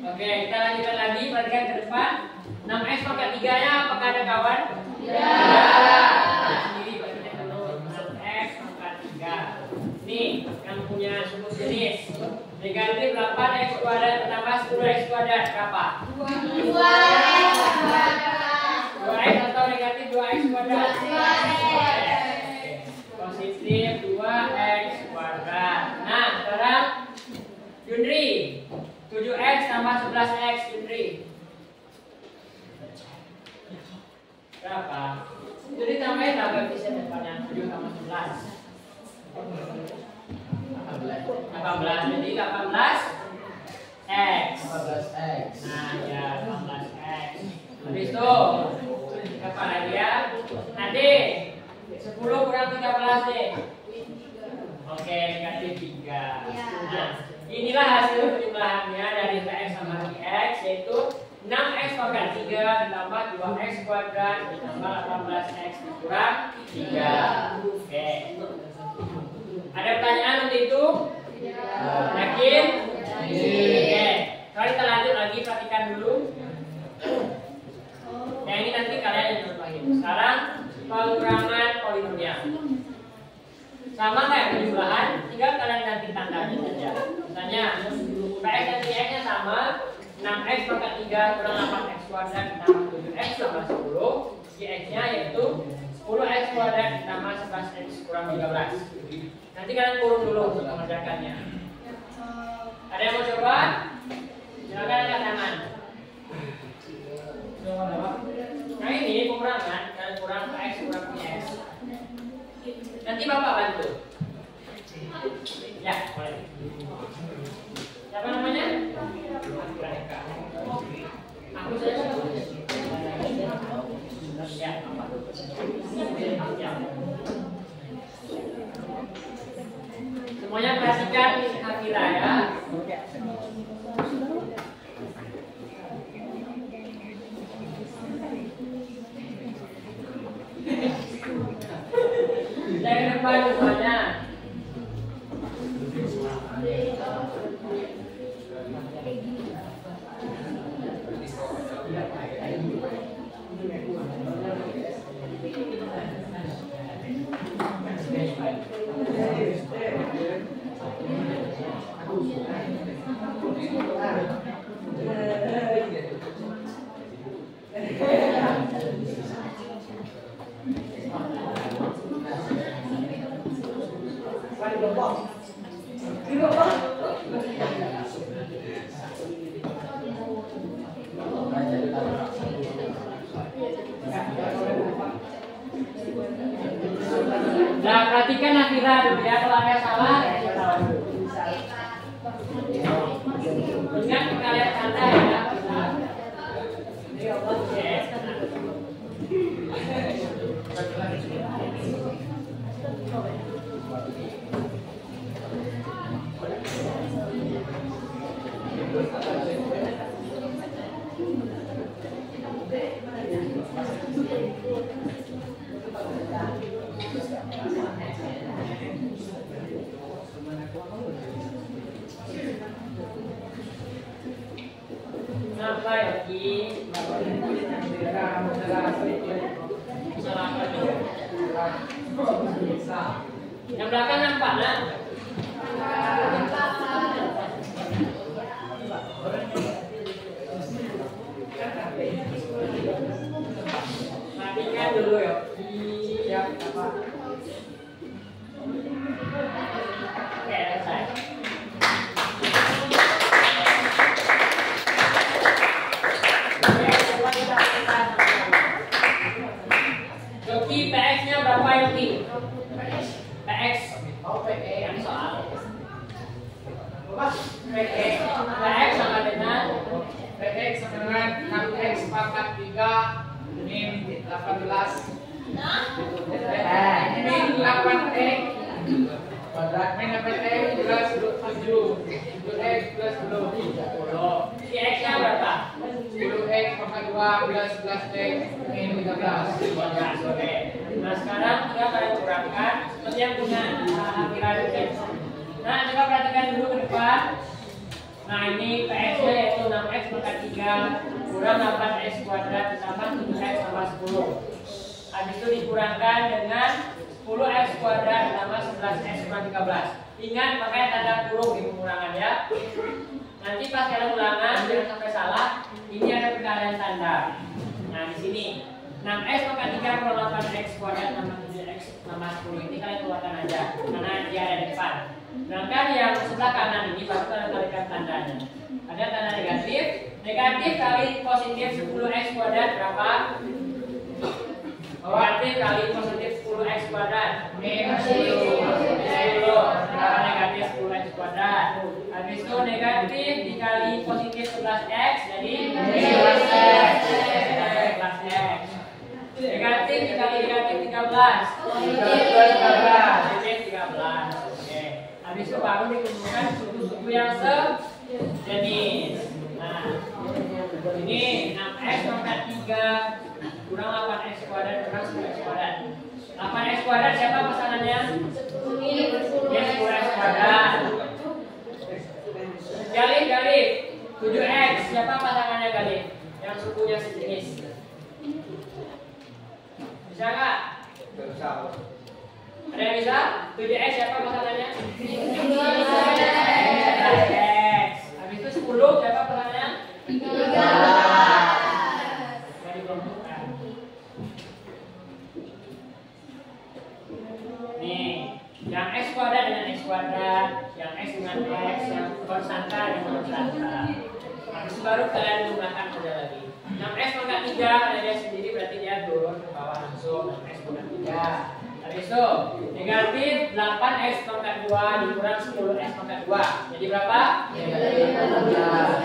Oke, kita lanjutkan lagi, perhatikan ke depan. 6x pangkat 3-nya apakah ada kawan? Ya. Sendiri perhatikan dulu. 6x pangkat 3. Nih, yang punya suku jenis. Negatif 8x kuadrat tambah 10x kuadrat berapa? 2x kuadrat. 2x atau negatif 2x kuadrat? 2x. Positif 2x kuadrat. Nah, sekarang Yundri, 7x tambah 11x, Yundri. Berapa? Jadi tambahin lah koefisien depannya 7 tambah 11. 18. Jadi 18x. Nah, ya 18x. Habis itu apa lagi ya? Nanti 10 kurang 13 deh. Oke, negatif 3. Nah, inilah hasil penjumlahannya dari X sama X, yaitu 6x pangkat 3 ditambah 2x kuadrat ditambah 18x dikurang 3. Oke. Ada pertanyaan untuk itu? Yakin? Oke. Kalau kita lanjut lagi, perhatikan dulu. Yang ini nanti kalian yang contohin. Sekarang pengurangan polinomial. Sama kayak penjumlahan, tinggal kalian ganti tandanya saja. Misalnya, X dan X-nya sama, 6x pangkat 3 kurang 8x kuadrat ditambah 7x tambah 10. Si X-nya yaitu 10x kuadrat ditambah 11x kurang 13. Nanti kalian kurung dulu untuk mengerjakannya. Ada yang mau coba? Silakan angkat tangan. Nah, ini pengurangan, kalian kurang X kurang X. Nanti Bapak bantu. Ya, boleh. Siapa namanya? Aku saja. Ya. Semuanya perhatikan Akira ya. Saya ke depan semuanya. Perhatikan Nafira dulu ya, kalau ada salah ya saya tahu dulu. Ingat perkalian tanda ya. Sampai lagi yang belakang nampak nak? Matikan dulu ya. Siap apa? Oke, selesai. Yogi, PX-nya berapa Yogi? PX. Oh, PX yang soal. PX sama dengan PX sama dengan 6x pangkat 3 min 18 min 8x kuadrat min 8x plus 7x plus 10. PX-nya berapa? 10x pangkat 2 plus 11x min 13. Oke. Nah sekarang kita akan kurangkan seperti yang punya piramid. Nah coba perhatikan dulu ke depan. Nah ini PX-nya yaitu 6x pangkat 3 kurang 8x kuadrat ditambah 7x tambah 10. Habis itu dikurangkan dengan 10x kuadrat ditambah 11x kurang 13. Ingat pakai tanda kurung di pengurangan ya. Nanti pas kalian ulangan jangan sampai salah. Ini ada perkalian tanda. Nah di sini 6x pangkat 3 kurang 8x kuadrat tambah 7x tambah 10 ini kalian keluarkan aja karena dia ada di depan. Sedangkan yang sebelah kanan ini baru kalian kalikan tandanya. Ada tanda negatif. Negatif kali positif 10x kuadrat berapa? Negatif kali positif 10x kuadrat Minus 10. Berapa negatif 10x kuadrat? Habis itu negatif dikali positif 11x jadi 11x. Negatif dikali negatif 13 positif 13. Oke. Habis itu baru dikumpulkan suku-suku yang sejenis. Nah, ini 6x pangkat 3 kurang 8x kuadrat kurang 10x kuadrat. 8x kuadrat siapa pasangannya? 10x kuadrat. Galih 7x siapa pasangannya Galih? Yang sukunya sejenis. Bisa nggak? Bisa. Ada yang bisa? 7x siapa pasangannya? 11x. Habis itu 10 siapa pasangannya? 13. Jadi kelompokkan. Nih, yang x kuadrat dengan x kuadrat, yang x dengan x, yang konstanta dengan konstanta. Habis itu baru kalian menggunakan saja lagi. 6x pangkat 3 ada dia sendiri berarti dia turun ke bawah langsung 6x pangkat 3. Habis itu negatif 8x pangkat 2 dikurang 10x pangkat 2. Jadi berapa?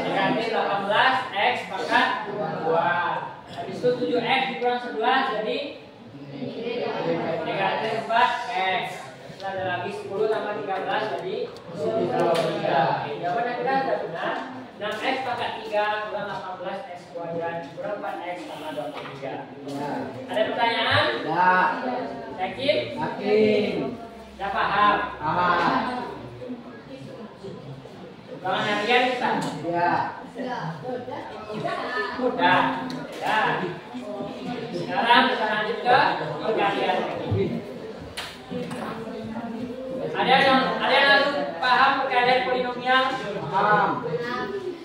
Negatif 18x pangkat 2. Habis itu 7x dikurang 11 jadi negatif 4x. Setelah ada lagi 10 tambah 13 jadi 23. Jawabannya kita sudah benar. 6x pangkat 3 kurang 18x kuadrat kurang 4x tambah 23. Ada pertanyaan? Ya. Yakin? Yakin. Sudah paham? Paham. Ulangan harian bisa? Ya. Udah. Ya. Sekarang kita lanjut ke perkalian. Ada yang langsung paham perkalian polinomial? Paham.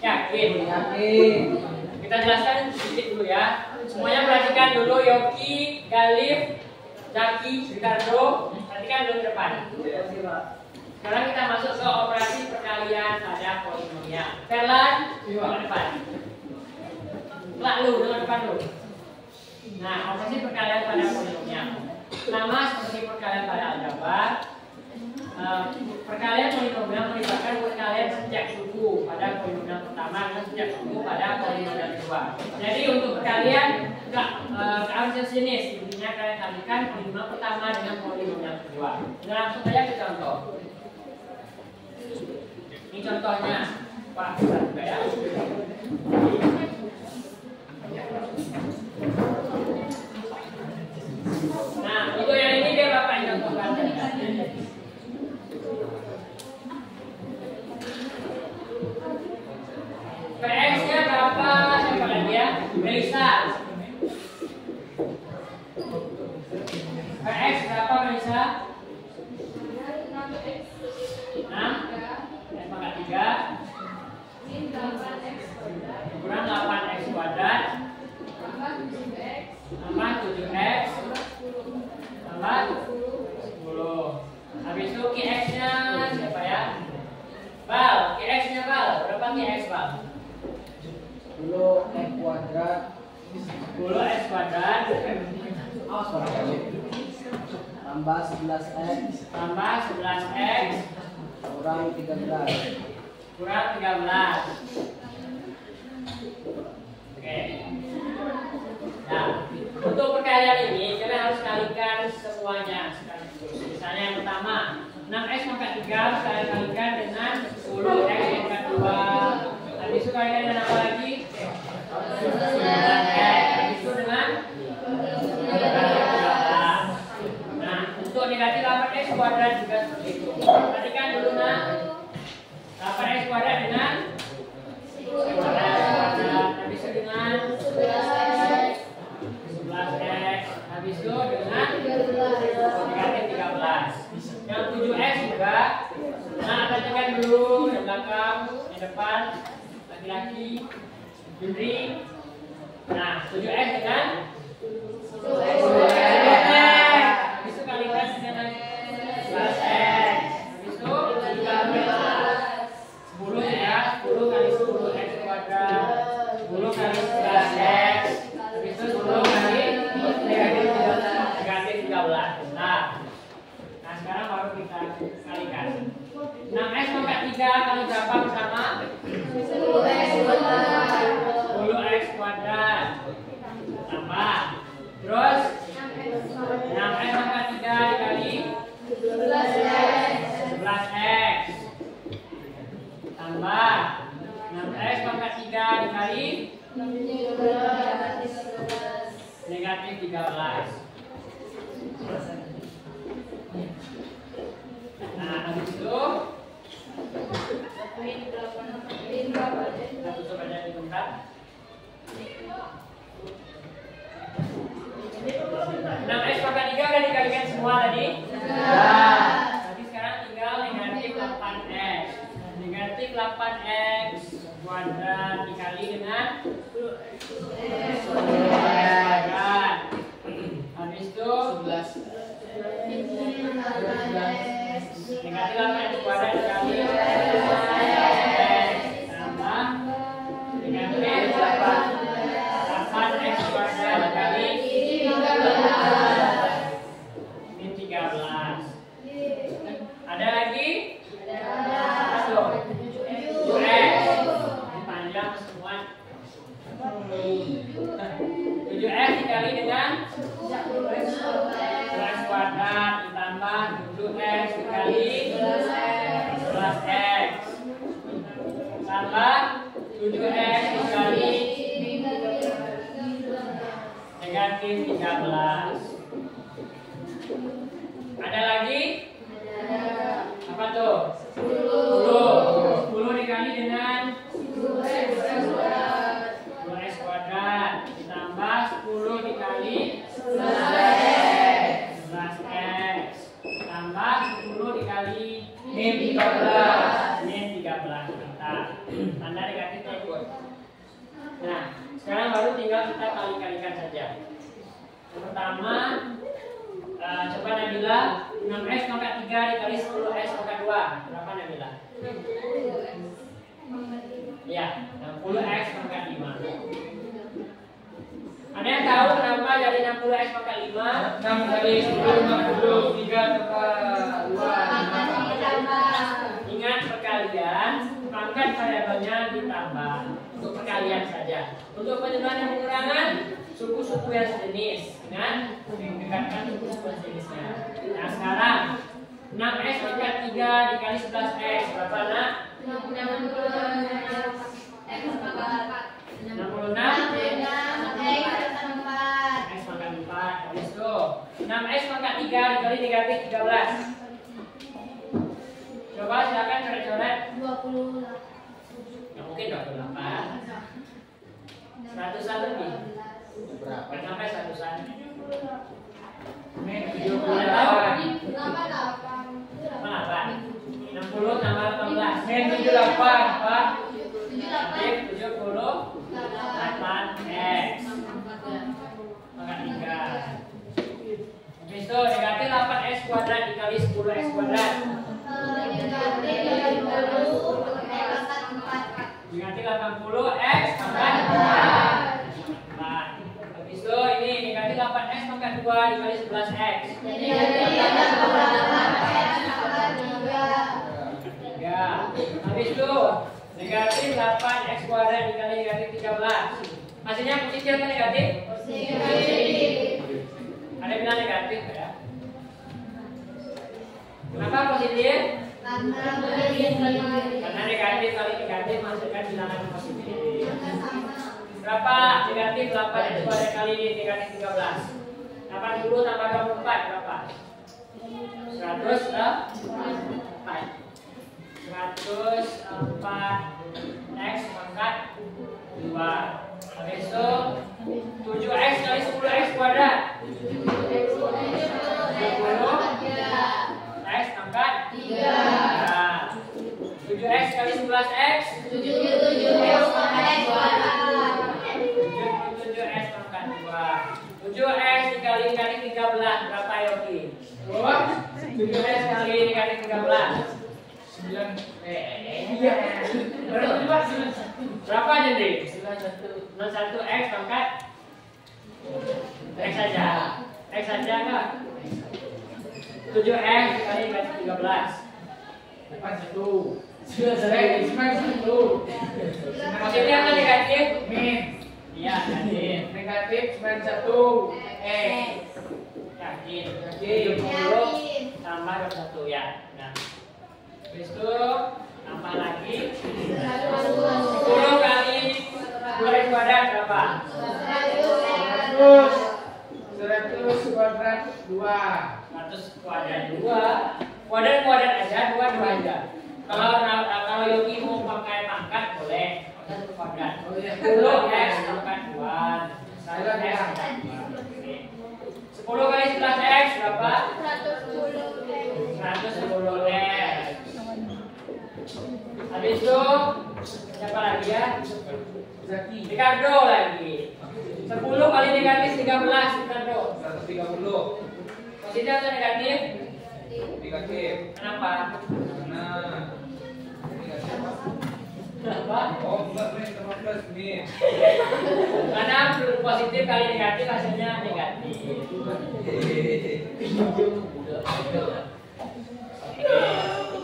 Yakin? Yakin. Kita jelaskan sedikit dulu ya. Semuanya perhatikan dulu Yogi, Galif, Zaki, Ricardo. Perhatikan dulu ke depan. Sekarang kita masuk ke operasi perkalian pada polinomial. Ferlan, ke depan. Kelak lu, dengan depan lu. Nah, operasi perkalian pada polinomial. Sama seperti perkalian pada aljabar. Perkalian polinomial melibatkan perkalian sejak suku pada polinomial pertama dan sejak suku pada polinomial kedua. Jadi untuk perkalian keabsen sinis, intinya kalian kalikan polinomial pertama dengan polinomial kedua. Nah, langsung saja ke contoh. Ini contohnya, Pak, bisa juga ya. Nah, untuk yang ini biar Bapak yang contohkan. PX-nya berapa? Siapa lagi ya? Melisa. PX berapa Melisa? 6 X pangkat 3 kurang 8x kuadrat tambah 7x tambah 10. Habis itu QX-nya siapa ya? Bal, QX-nya Bal. Berapa QX Bal? 10x kuadrat 10x kuadrat tambah 11x tambah 11x kurang 13. kurang 13. Oke. Nah, untuk perkalian ini kalian harus kalikan semuanya sekaligus. Misalnya yang pertama, 6x pangkat 3 kalian kalikan dengan 10x pangkat 2. Habis itu kalikan dengan apa lagi? 9x. Habis itu dengan 13. Nah, untuk negatif 8x kuadrat juga seperti itu. Perhatikan dulu nah. 8x kuadrat dengan 11x kuadrat. Habis itu dengan 11x. Habis itu dengan negatif 13. Yang 7x juga. Nah, perhatikan dulu yang belakang, yang depan, laki-laki, Jundri. Nah, 7x dengan 10x. Habis itu kalikan dengan 11x. Habis itu 10 ya, 10 kali 10x kuadrat, 10 kali 11x. Habis itu 10 kali negatif 13. Nah, sekarang baru kita kalikan. 6x pangkat 3 kali berapa bersama? 10x kuadrat 10x kuadrat tambah. Terus 6x pangkat 3 dikali 11x tambah 6x pangkat 3 dikali negatif 13. Nah, habis itu kita tutup aja di bentar. 6x pangkat 3 kan dikalikan semua tadi? Jadi sekarang tinggal negatif 8x. Negatif 8x kuadrat dikali dengan 10x kuadrat. Habis itu 11. Negatif 8x kuadrat dikali 11x tambah negatif 8x kuadrat dikali min 13. Ada lagi? Satu. 7x. Ini panjang semua. 7x dikali dengan 11x kuadrat ditambah 7x dikali 11x tambah 7x dikali negatif 13. Ada lagi? Apa tuh? 10 dikali dengan 10x kuadrat ditambah 10 dikali 11x tambah 10 dikali min 13. Min 13. Tanda negatifnya ikut. Nah, sekarang baru tinggal kita kali-kalikan saja. Yang pertama, coba Nabila, 6x pangkat 3 dikali 10x pangkat 2. Berapa Nabila? Ya, 60x pangkat 5. Ada yang tahu kenapa dari 60x pangkat 5? 6 kali 10 53 tambah 2 Ingat perkalian, pangkat variabelnya ditambah untuk perkalian saja. Untuk penjumlahan dan pengurangan, suku-suku yang sejenis. Ingat, dekatkan suku-suku yang sejenisnya. Nah sekarang 6x pangkat 3 dikali 11x berapa nak? 66 X pangkat 4. Habis itu 6x pangkat 3 dikali negatif 13. Coba silakan coret-coret. 20. Ya mungkin 28. 100-an lebih. Berapa? Kan sampai 100-an. Min Ada 78 apa? 60 tambah 18. Min 78 Pak. Negatif 78x pangkat 3. Habis itu negatif 8x kuadrat dikali 10x kuadrat. Negatif 80x pangkat 4. Habis itu ini negatif 8x pangkat 2 dikali 11x. 3. Habis itu negatif 8x kuadrat dikali negatif 13. Hasilnya positif atau negatif? Ada yang bilang negatif ya? Kenapa positif? Karena negatif kali negatif menghasilkan bilangan positif. Berapa negatif 8x kuadrat kali negatif 13? 80 tambah 24 berapa? 104. 104x pangkat 2. Habis itu 7x kali 10x kuadrat. 70x pangkat 3. 7x kali 11x. 77x pangkat 2. 7x dikali negatif 13 berapa Yogi? 7x kali negatif 13. 9 iya. Berapa jadi? 91x pangkat X saja. X saja enggak? 7x kali negatif 13. 81 91 Positif atau negatif? Min Iya, negatif. negatif 91 Yakin. Yakin. 70 tambah 21 ya. Nah. Habis itu tambah lagi 10 kali 2x kuadrat berapa? 100 kuadrat 2 100 kuadrat 2. Kuadrat aja, 2 aja. Kalau Yogi mau pakai pangkat boleh 1 kuadrat. 10x pangkat 2. 100x pangkat 2. 10 kali 11x berapa? 110x. Habis itu siapa lagi ya? Zaki Ricardo lagi. 10 kali negatif 13 Ricardo. 130. Positif atau negatif? Negatif. Kenapa? Karena negatif apa? Kenapa? Oh, enggak Min, sama plus Min. Karena positif kali negatif hasilnya negatif.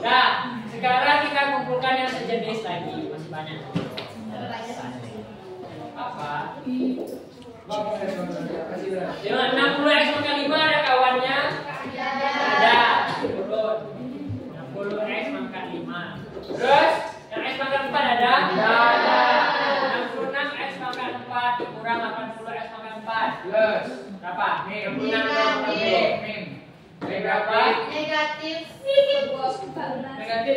Nah, sekarang kita kumpulkan yang sejenis lagi, masih banyak. Apa? Dengan 60x pangkat 5 ada kawannya? Ada. Turun. 60x pangkat 5. Terus yang x pangkat 4 ada? Ada. 66x pangkat 4 dikurang 80x pangkat 4. plus Berapa? 66 Min berapa? Negatif negatif 24 Negatif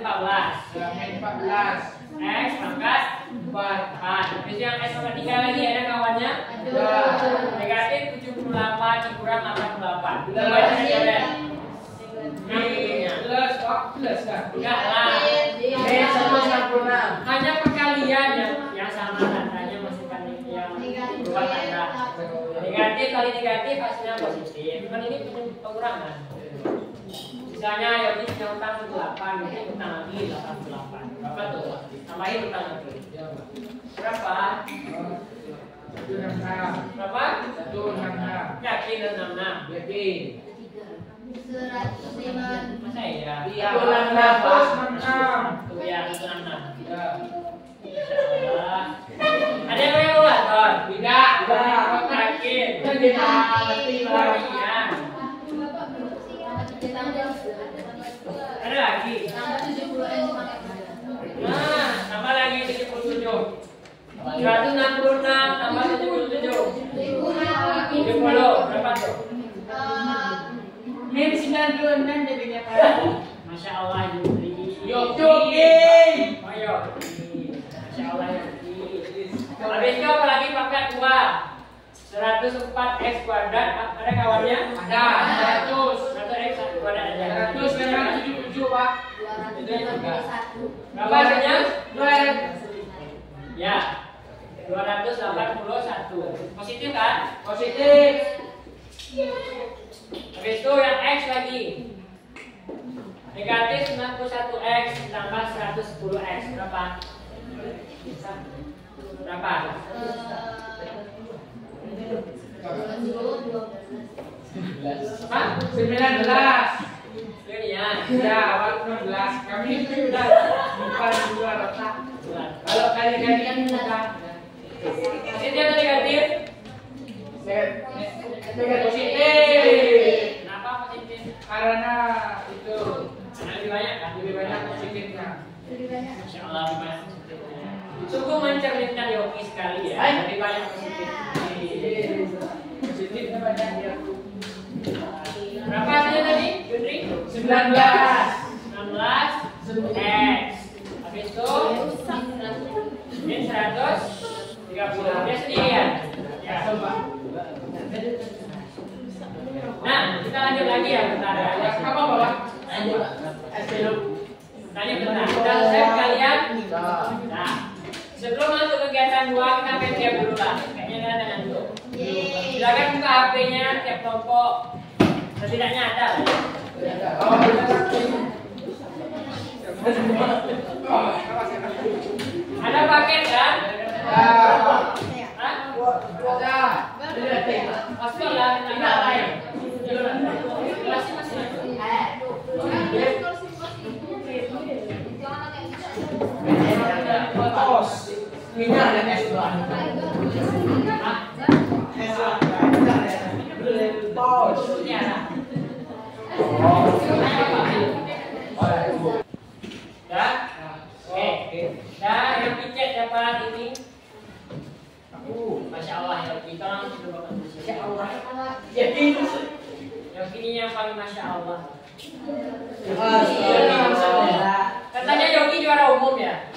14. Min 14 X pangkat 4. Terus yang x pangkat 3 lagi ada kawannya? Negatif 78 dikurang 88. Bacanya coret. plus kok plus kan Enggak lah. Min 166 Hanya perkalian yang sama tandanya masih kan yang berubah tanda. Negatif kali negatif hasilnya positif. Kan ini pengurangan. Misalnya Yogi punya utang 8, Yogi utang lagi 88. Berapa tuh? Tambahin utang lagi. Berapa? 166. Berapa? 166. Yakin 66? Yakin. 105. Masa iya? Iya. 166. Tuh ya, 166. Ya. Insyaallah. Ada yang punya kalkulator? Tidak. Yakin? Kan dia ngerti lah. Iya. Ada lagi? Tambah 70 Nah, tambah lagi 77. 166 tambah 77. 70. Berapa tuh? Ini 96 jadinya Pak. Masya Allah Yudri. Yogi. Ayo. Masya Allah Yudri. Habis itu apalagi pangkat 2. 104 x kuadrat. Ada kawannya? Ada 100. 100 x kuadrat aja. 177 Pak. 281. Berapa hasilnya? 2. Ya. 281. Positif kan? Positif. Habis itu yang x lagi. Negatif 91x tambah 110x. Berapa? Berapa? Pak, 19. Ini ya. Ya, awal 16. Kami itu sudah bukan 2 rata. Kalau kali-kalian sudah Positif atau negatif? positif. Kenapa positif? Karena itu Karena lebih banyak kan? lebih banyak positifnya. Masya Allah lebih banyak positifnya. Sungguh mencerminkan Yogi sekali ya. Lebih banyak positif. Positifnya banyak ya. Berapa hasilnya tadi, Yudri? 19. 19 x. Habis itu min 130. Dia sendirian. Ya. Nah, kita lanjut lagi ya bentar ya. Apa Bapak? Lanjut. Tanya bentar. Kita selesai kalian. Nah, sebelum masuk kegiatan 2 kita main game dulu lah. Kayaknya kalian ada ngantuk. Silakan buka HP-nya tiap kelompok. Setidaknya ada lah ya. Ada paket kan? Hah? Ada. Pasti lah, ada lain. Masih masih. Minyak dan es buah. Ini ada. Ya? Oke. Nah, yang pijat dapat ini. Masya Allah ya, kita langsung coba kondisi. Masya Allah. Yang ini yang paling Masya Allah. Katanya Yogi juara umum ya?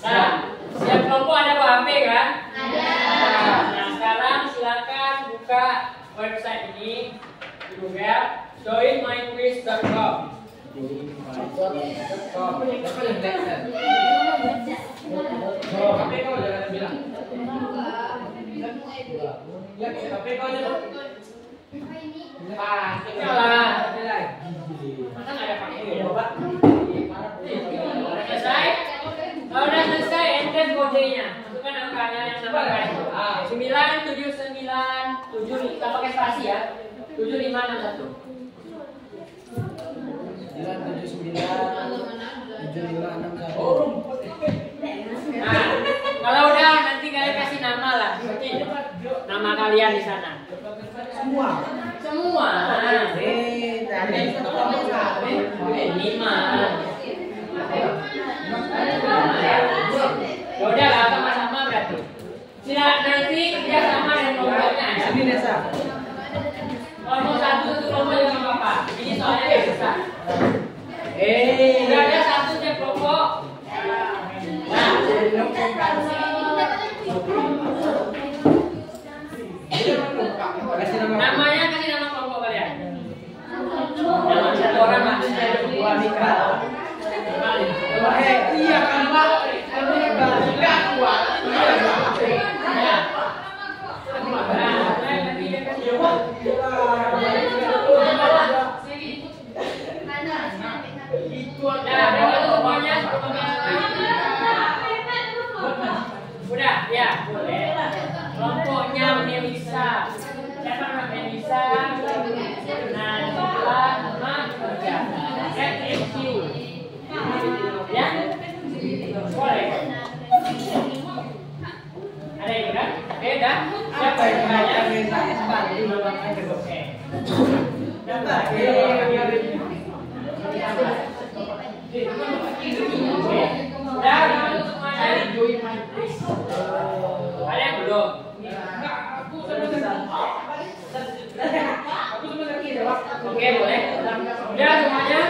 Nah, setiap kelompok ada HP kan? Ada. Nah, sekarang silakan buka website ini di Google joinmyquiz.com. Tapi kau jangan bilang. Tapi kau jangan. Salah. Masa nggak ada pakai ya, Pak? Udah selesai? Kalau udah selesai, enter kodenya. Masukkan angkanya yang sama kayak itu. 979 7 kita pakai spasi ya. 7561. 9797561. Nah, kalau udah nanti kalian kasih nama lah. Seperti nama kalian di sana. Semua. Semua. Tadi 5. Ya udah lah, sama-sama berarti. Silakan nanti kerja sama dengan kelompoknya ya. Sini Nesa. Kelompok satu kelompok juga nggak apa-apa. Ini soalnya nggak besar. Eh. Udah ada satu tiap kelompok. Nah, Kasih nama. namanya kasih nama kelompok kalian. Nama satu orang lah. Dua Mika. Iya kan Pak. Enggak kuat. Oke, dah. Siapa yang tanya? Oke. Ada yang belum? Oke, boleh. Udah semuanya?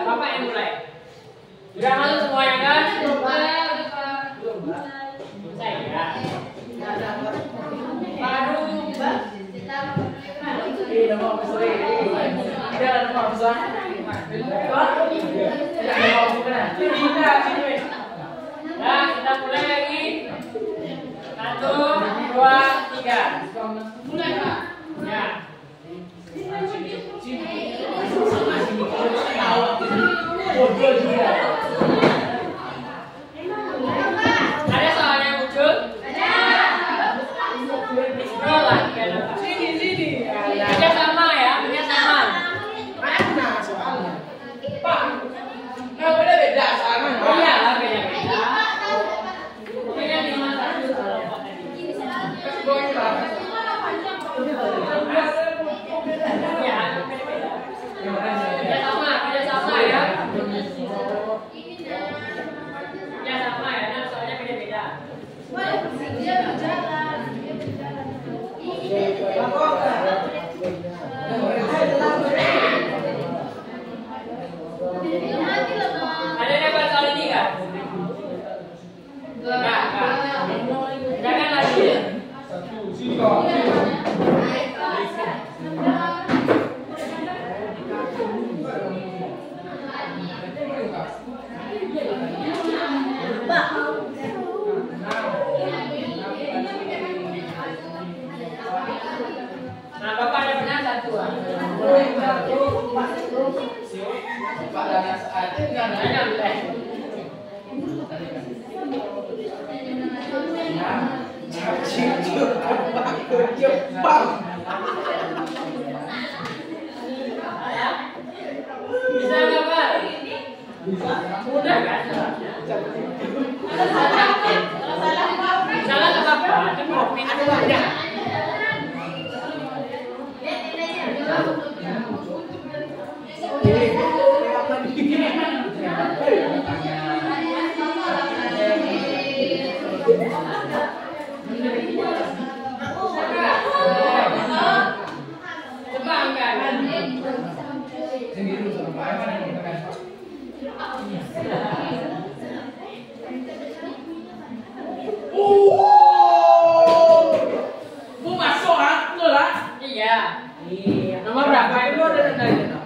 Bapak yang mulai. Udah masuk semuanya kan? Saya ya. Baru nah, kita mulai lagi. 1, 2, 3. Mulai, Pak. Ya. Ada soal yang muncul? Ada. Sini. Kerja sama ya, kerja sama. Mana soalnya? Pak, nggak beda soalnya. Oh iya, beda-beda. Beda di mana? Ya, kerja sama ya. Kerja sama ya, nah soalnya beda-beda. Ada yang dapat soal ini nggak? Nggak. Jangan lagi. Sini kok. Nah, Bapak ada benar satu. Pak Dana saat ini kan Ada boleh. Jepang. Bisa nggak, Pak? Mudah kan? Salah nggak apa-apa. Cukup minum aja. Coba angkat. sendiri sama Pak Evan yang mengatakan Bu masuk ah, betul lah. Iya. Nomor berapa? Itu ada dari sana.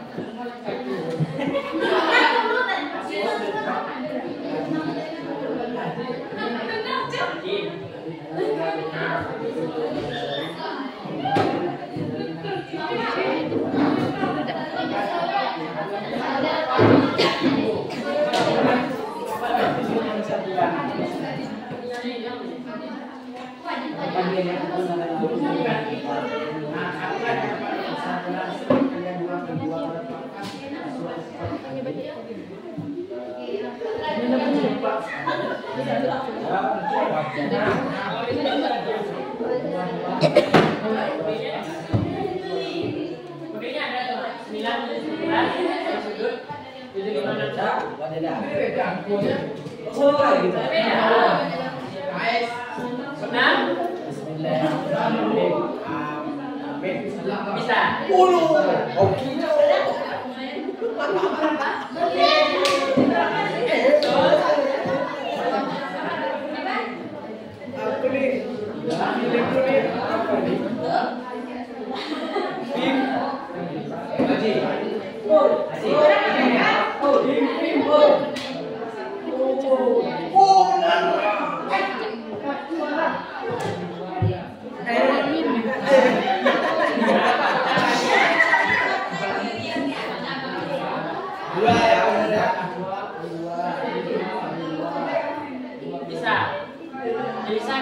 Kodenya ada tuh, 9 sudut. Jadi gimana cara? Benar? Bisa. Bisa.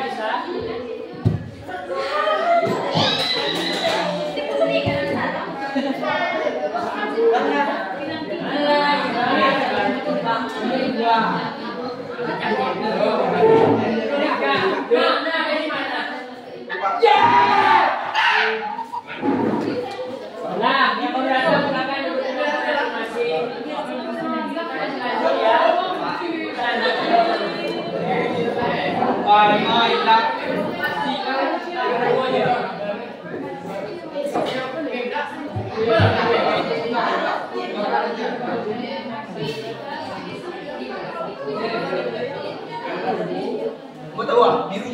Mau tahu ah? Biru.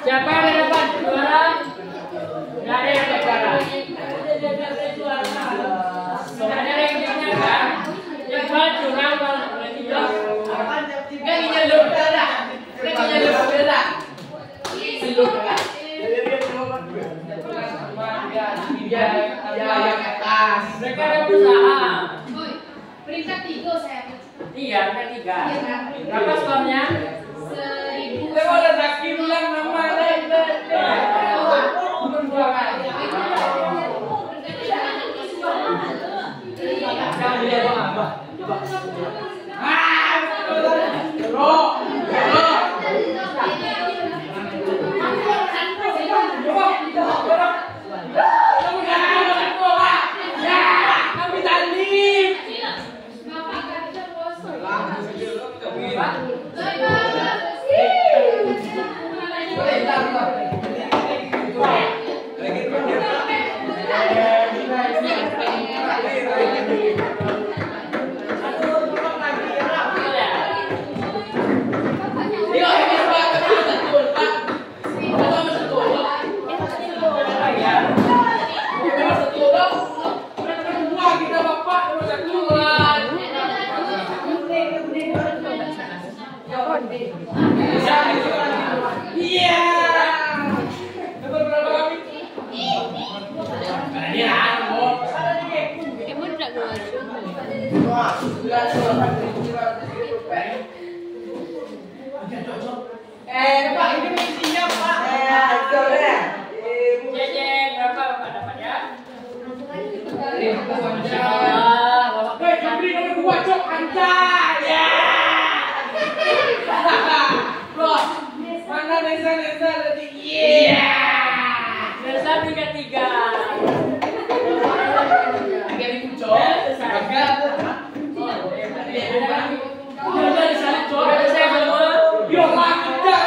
Siapa yang dapat juara? Nggak ada yang dapat juara. Nggak ada rankingnya kan? Yang paling curang malah rankingnya. Rankingnya belum ada. Rankingnya belum ada. Belum ada. Yang atas. Mereka ada berusaha. Peringkat 3 saya. Iya, peringkat 3. Berapa skornya? 1000. Saya ada Zakir ulang nama Pak, ini misinya Pak. Jeng, berapa Bapak dapat ya? Woi, Febri nomor 2, Cok, anjay. Ya. Loh, mana Nesa tadi? Iya. Nesa peringkat 3. Agak ikut, Cok. Agak. Udah di sana, Cok. Saya semua. Biola kita,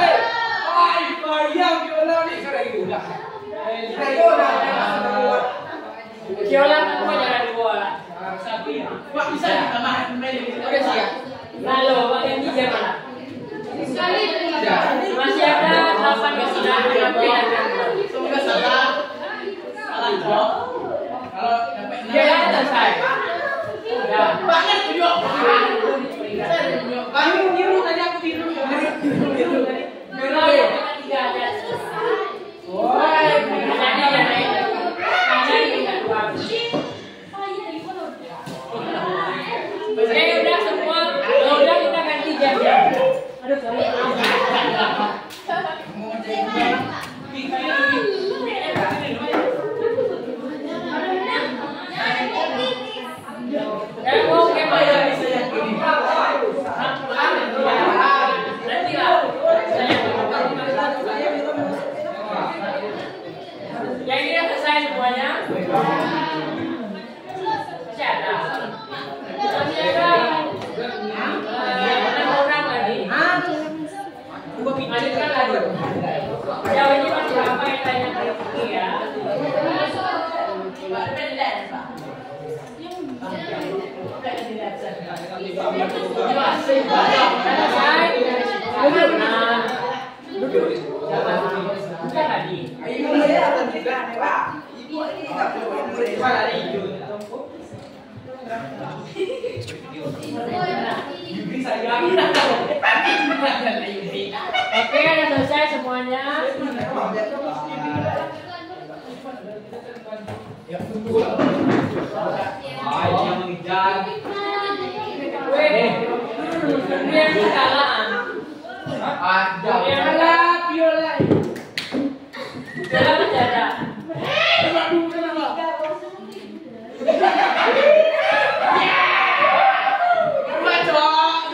ay, bayang biola nih. Sekarang ini udah. Kiola semua jangan dua. Pak, bisa ditambahin main. Oke siap. Lalu bagian 3 mana? Sekali. Masih ada 8 yang sudah mengambil. Semoga salah. Salah, Cok. Kalau dapat 6. Dia selesai. Ya. Banyak video. Biru tadi aku biru. Biru tadi. Biru yang 3 aja. Woi, Oke, udah semua. Kalau udah kita ganti jam ya. Aduh, sorry. Oke, yang ini selesai semuanya. Masih ada. Masih ada. 6 orang lagi. Lanjutkan lagi. Jauh ini masih apa yang tanya paling tinggi ya? Selesai. Bukan lagi. Oke, udah selesai semuanya. Ini yang kesalahan. Biola, biola. Dalam sejarah.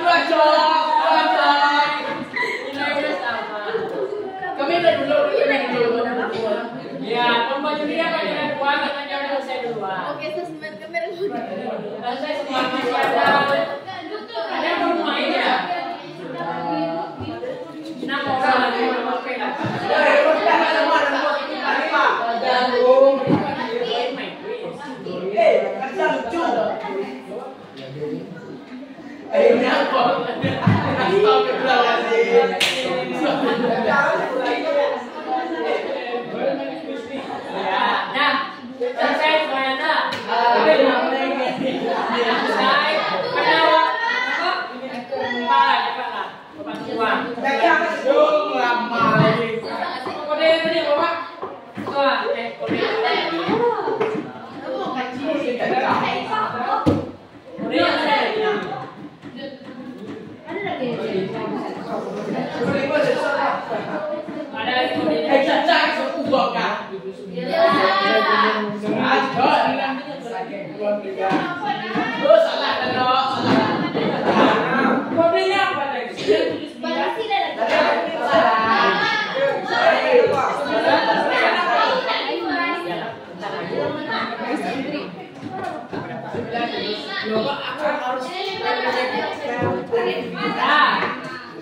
Dua cok. Ini udah sama. Kami udah dulu. Ya, pembaju dia bagian dua katanya udah selesai duluan. Oke, sesmet kamera dulu. Selesai semua masih ada. Ada yang mau main ya? 6 orang lagi belum oke lah. Nah, selesai semuanya. Selesai.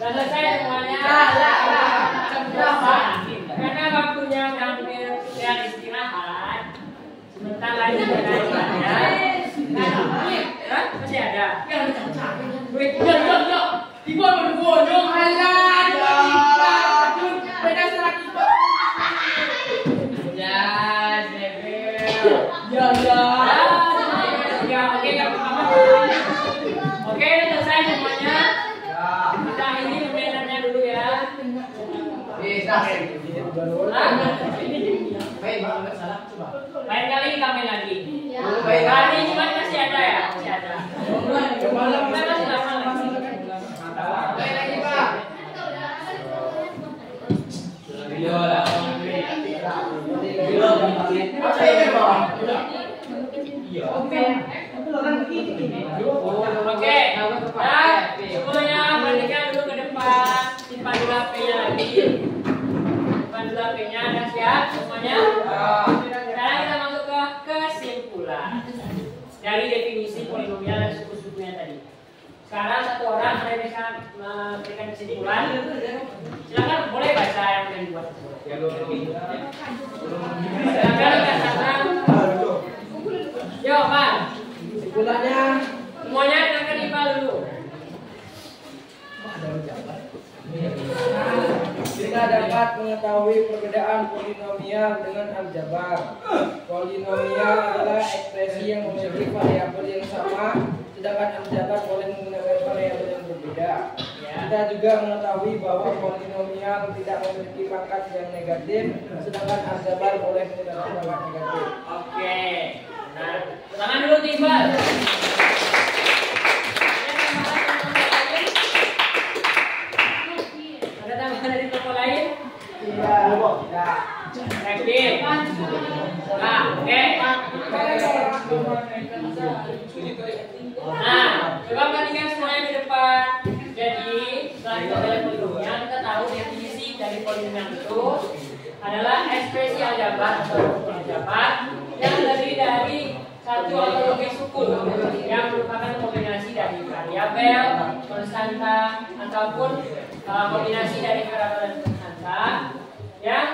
Sudah selesai semuanya. Karena waktunya hampir ya istirahat. Sebentar lagi kita masih ada. Ibu berbodong halan. Beda 100. Ya, Oke, selesai semuanya. Kita ini permainannya dulu ya. Lain kali kita main lagi. Hari Jumat masih ada Oke. Nah, semuanya perhatikan dulu ke depan. Simpan dulu HP-nya lagi. Simpan dulu HP-nya. Ada siap semuanya? Sekarang kita masuk ke kesimpulan dari definisi polinomial dan suku-sukunya tadi. Sekarang satu orang ada yang bisa memberikan kesimpulan. Silakan, boleh baca yang sudah dibuat. Silakan katakan. Yo, Pak. Kesimpulannya Semuanya silakan Iqbal dulu. kita dapat mengetahui perbedaan polinomial dengan aljabar. Polinomial adalah ekspresi yang memiliki variabel yang sama, sedangkan aljabar boleh menggunakan variabel yang berbeda. Kita juga mengetahui bahwa polinomial tidak memiliki pangkat yang negatif, sedangkan aljabar boleh menggunakan pangkat negatif. Oke. Nah, tangan dulu Iqbal. Ada tambahan dari toko lain? Yakin? Nah, oke. Nah, coba perhatikan semuanya di depan. Jadi, setelah kita belajar polinomial, kita tahu definisi dari polinomial itu adalah ekspresi aljabar atau aljabar yang terdiri dari satu atau lebih suku yang merupakan kombinasi dari variabel, konstanta, ataupun kombinasi dari variabel dan konstanta yang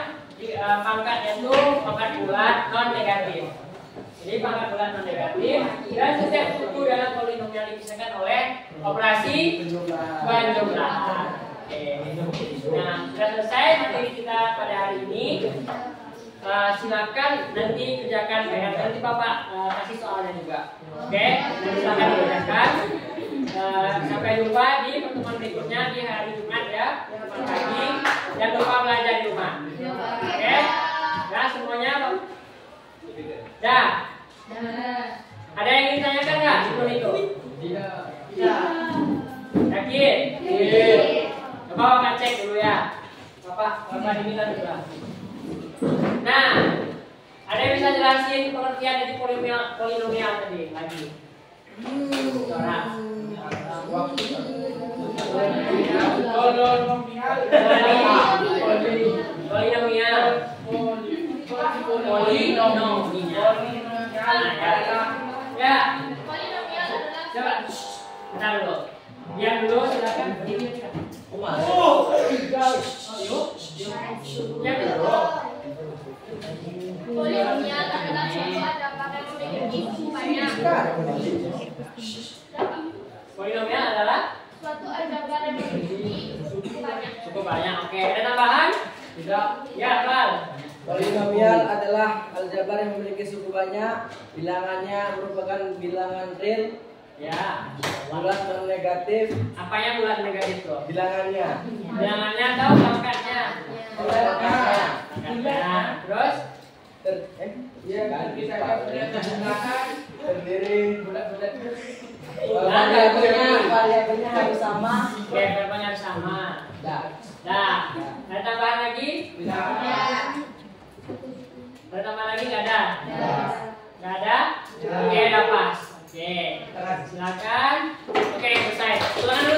pangkatnya itu pangkat bulat non negatif. Jadi pangkat bulat non negatif dan setiap suku dalam polinomial dipisahkan oleh operasi penjumlahan. Nah, sudah selesai materi kita pada hari ini. Silakan nanti kerjakan PR. Nanti Bapak kasih soalnya juga. Oke, silakan dikerjakan. Sampai jumpa di pertemuan berikutnya di hari Jumat ya, teman pagi. Jangan lupa belajar di rumah. Oke, ya semuanya. Dah. Ada yang ingin ditanyakan nggak sebelum itu? Tidak. Yakin? Coba Bapak cek dulu ya. Bapak diminta juga. Nah, ada yang bisa jelasin pengertian dari polinomial tadi lagi? Ya. Coba. Bentar dulu. Diam dulu silakan. Diam dulu. Polinomial adalah suatu aljabar yang memiliki suku banyak. Polinomial adalah Suatu aljabar yang memiliki suku banyak. cukup banyak. Oke, ada tambahan? Tidak. Ya, Val. Polinomial adalah aljabar yang memiliki suku banyak, bilangannya merupakan bilangan real, Ya. bulat non negatif, Apa yang bulat negatif tuh? bilangannya. Bilangannya atau pangkatnya? Pangkatnya. Pangkatnya. Terus? Ya, kita akan melihat jumlahan Terdiri bulat-bulat. variabelnya harus sama. Oke, variabelnya harus sama. Dah. Dah. Ada tambahan lagi? Ada tambahan lagi nggak ada? Nggak ada? Oke, udah pas. Oke, silakan. Oke, selesai. Silakan dulu.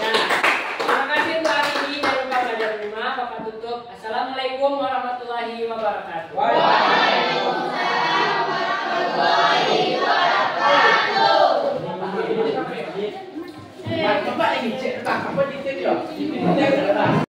Nah, terima kasih untuk hari ini. Jangan lupa belajar di rumah. Bapak tutup. Assalamualaikum warahmatullahi wabarakatuh. Bapak ini cek apa di sini?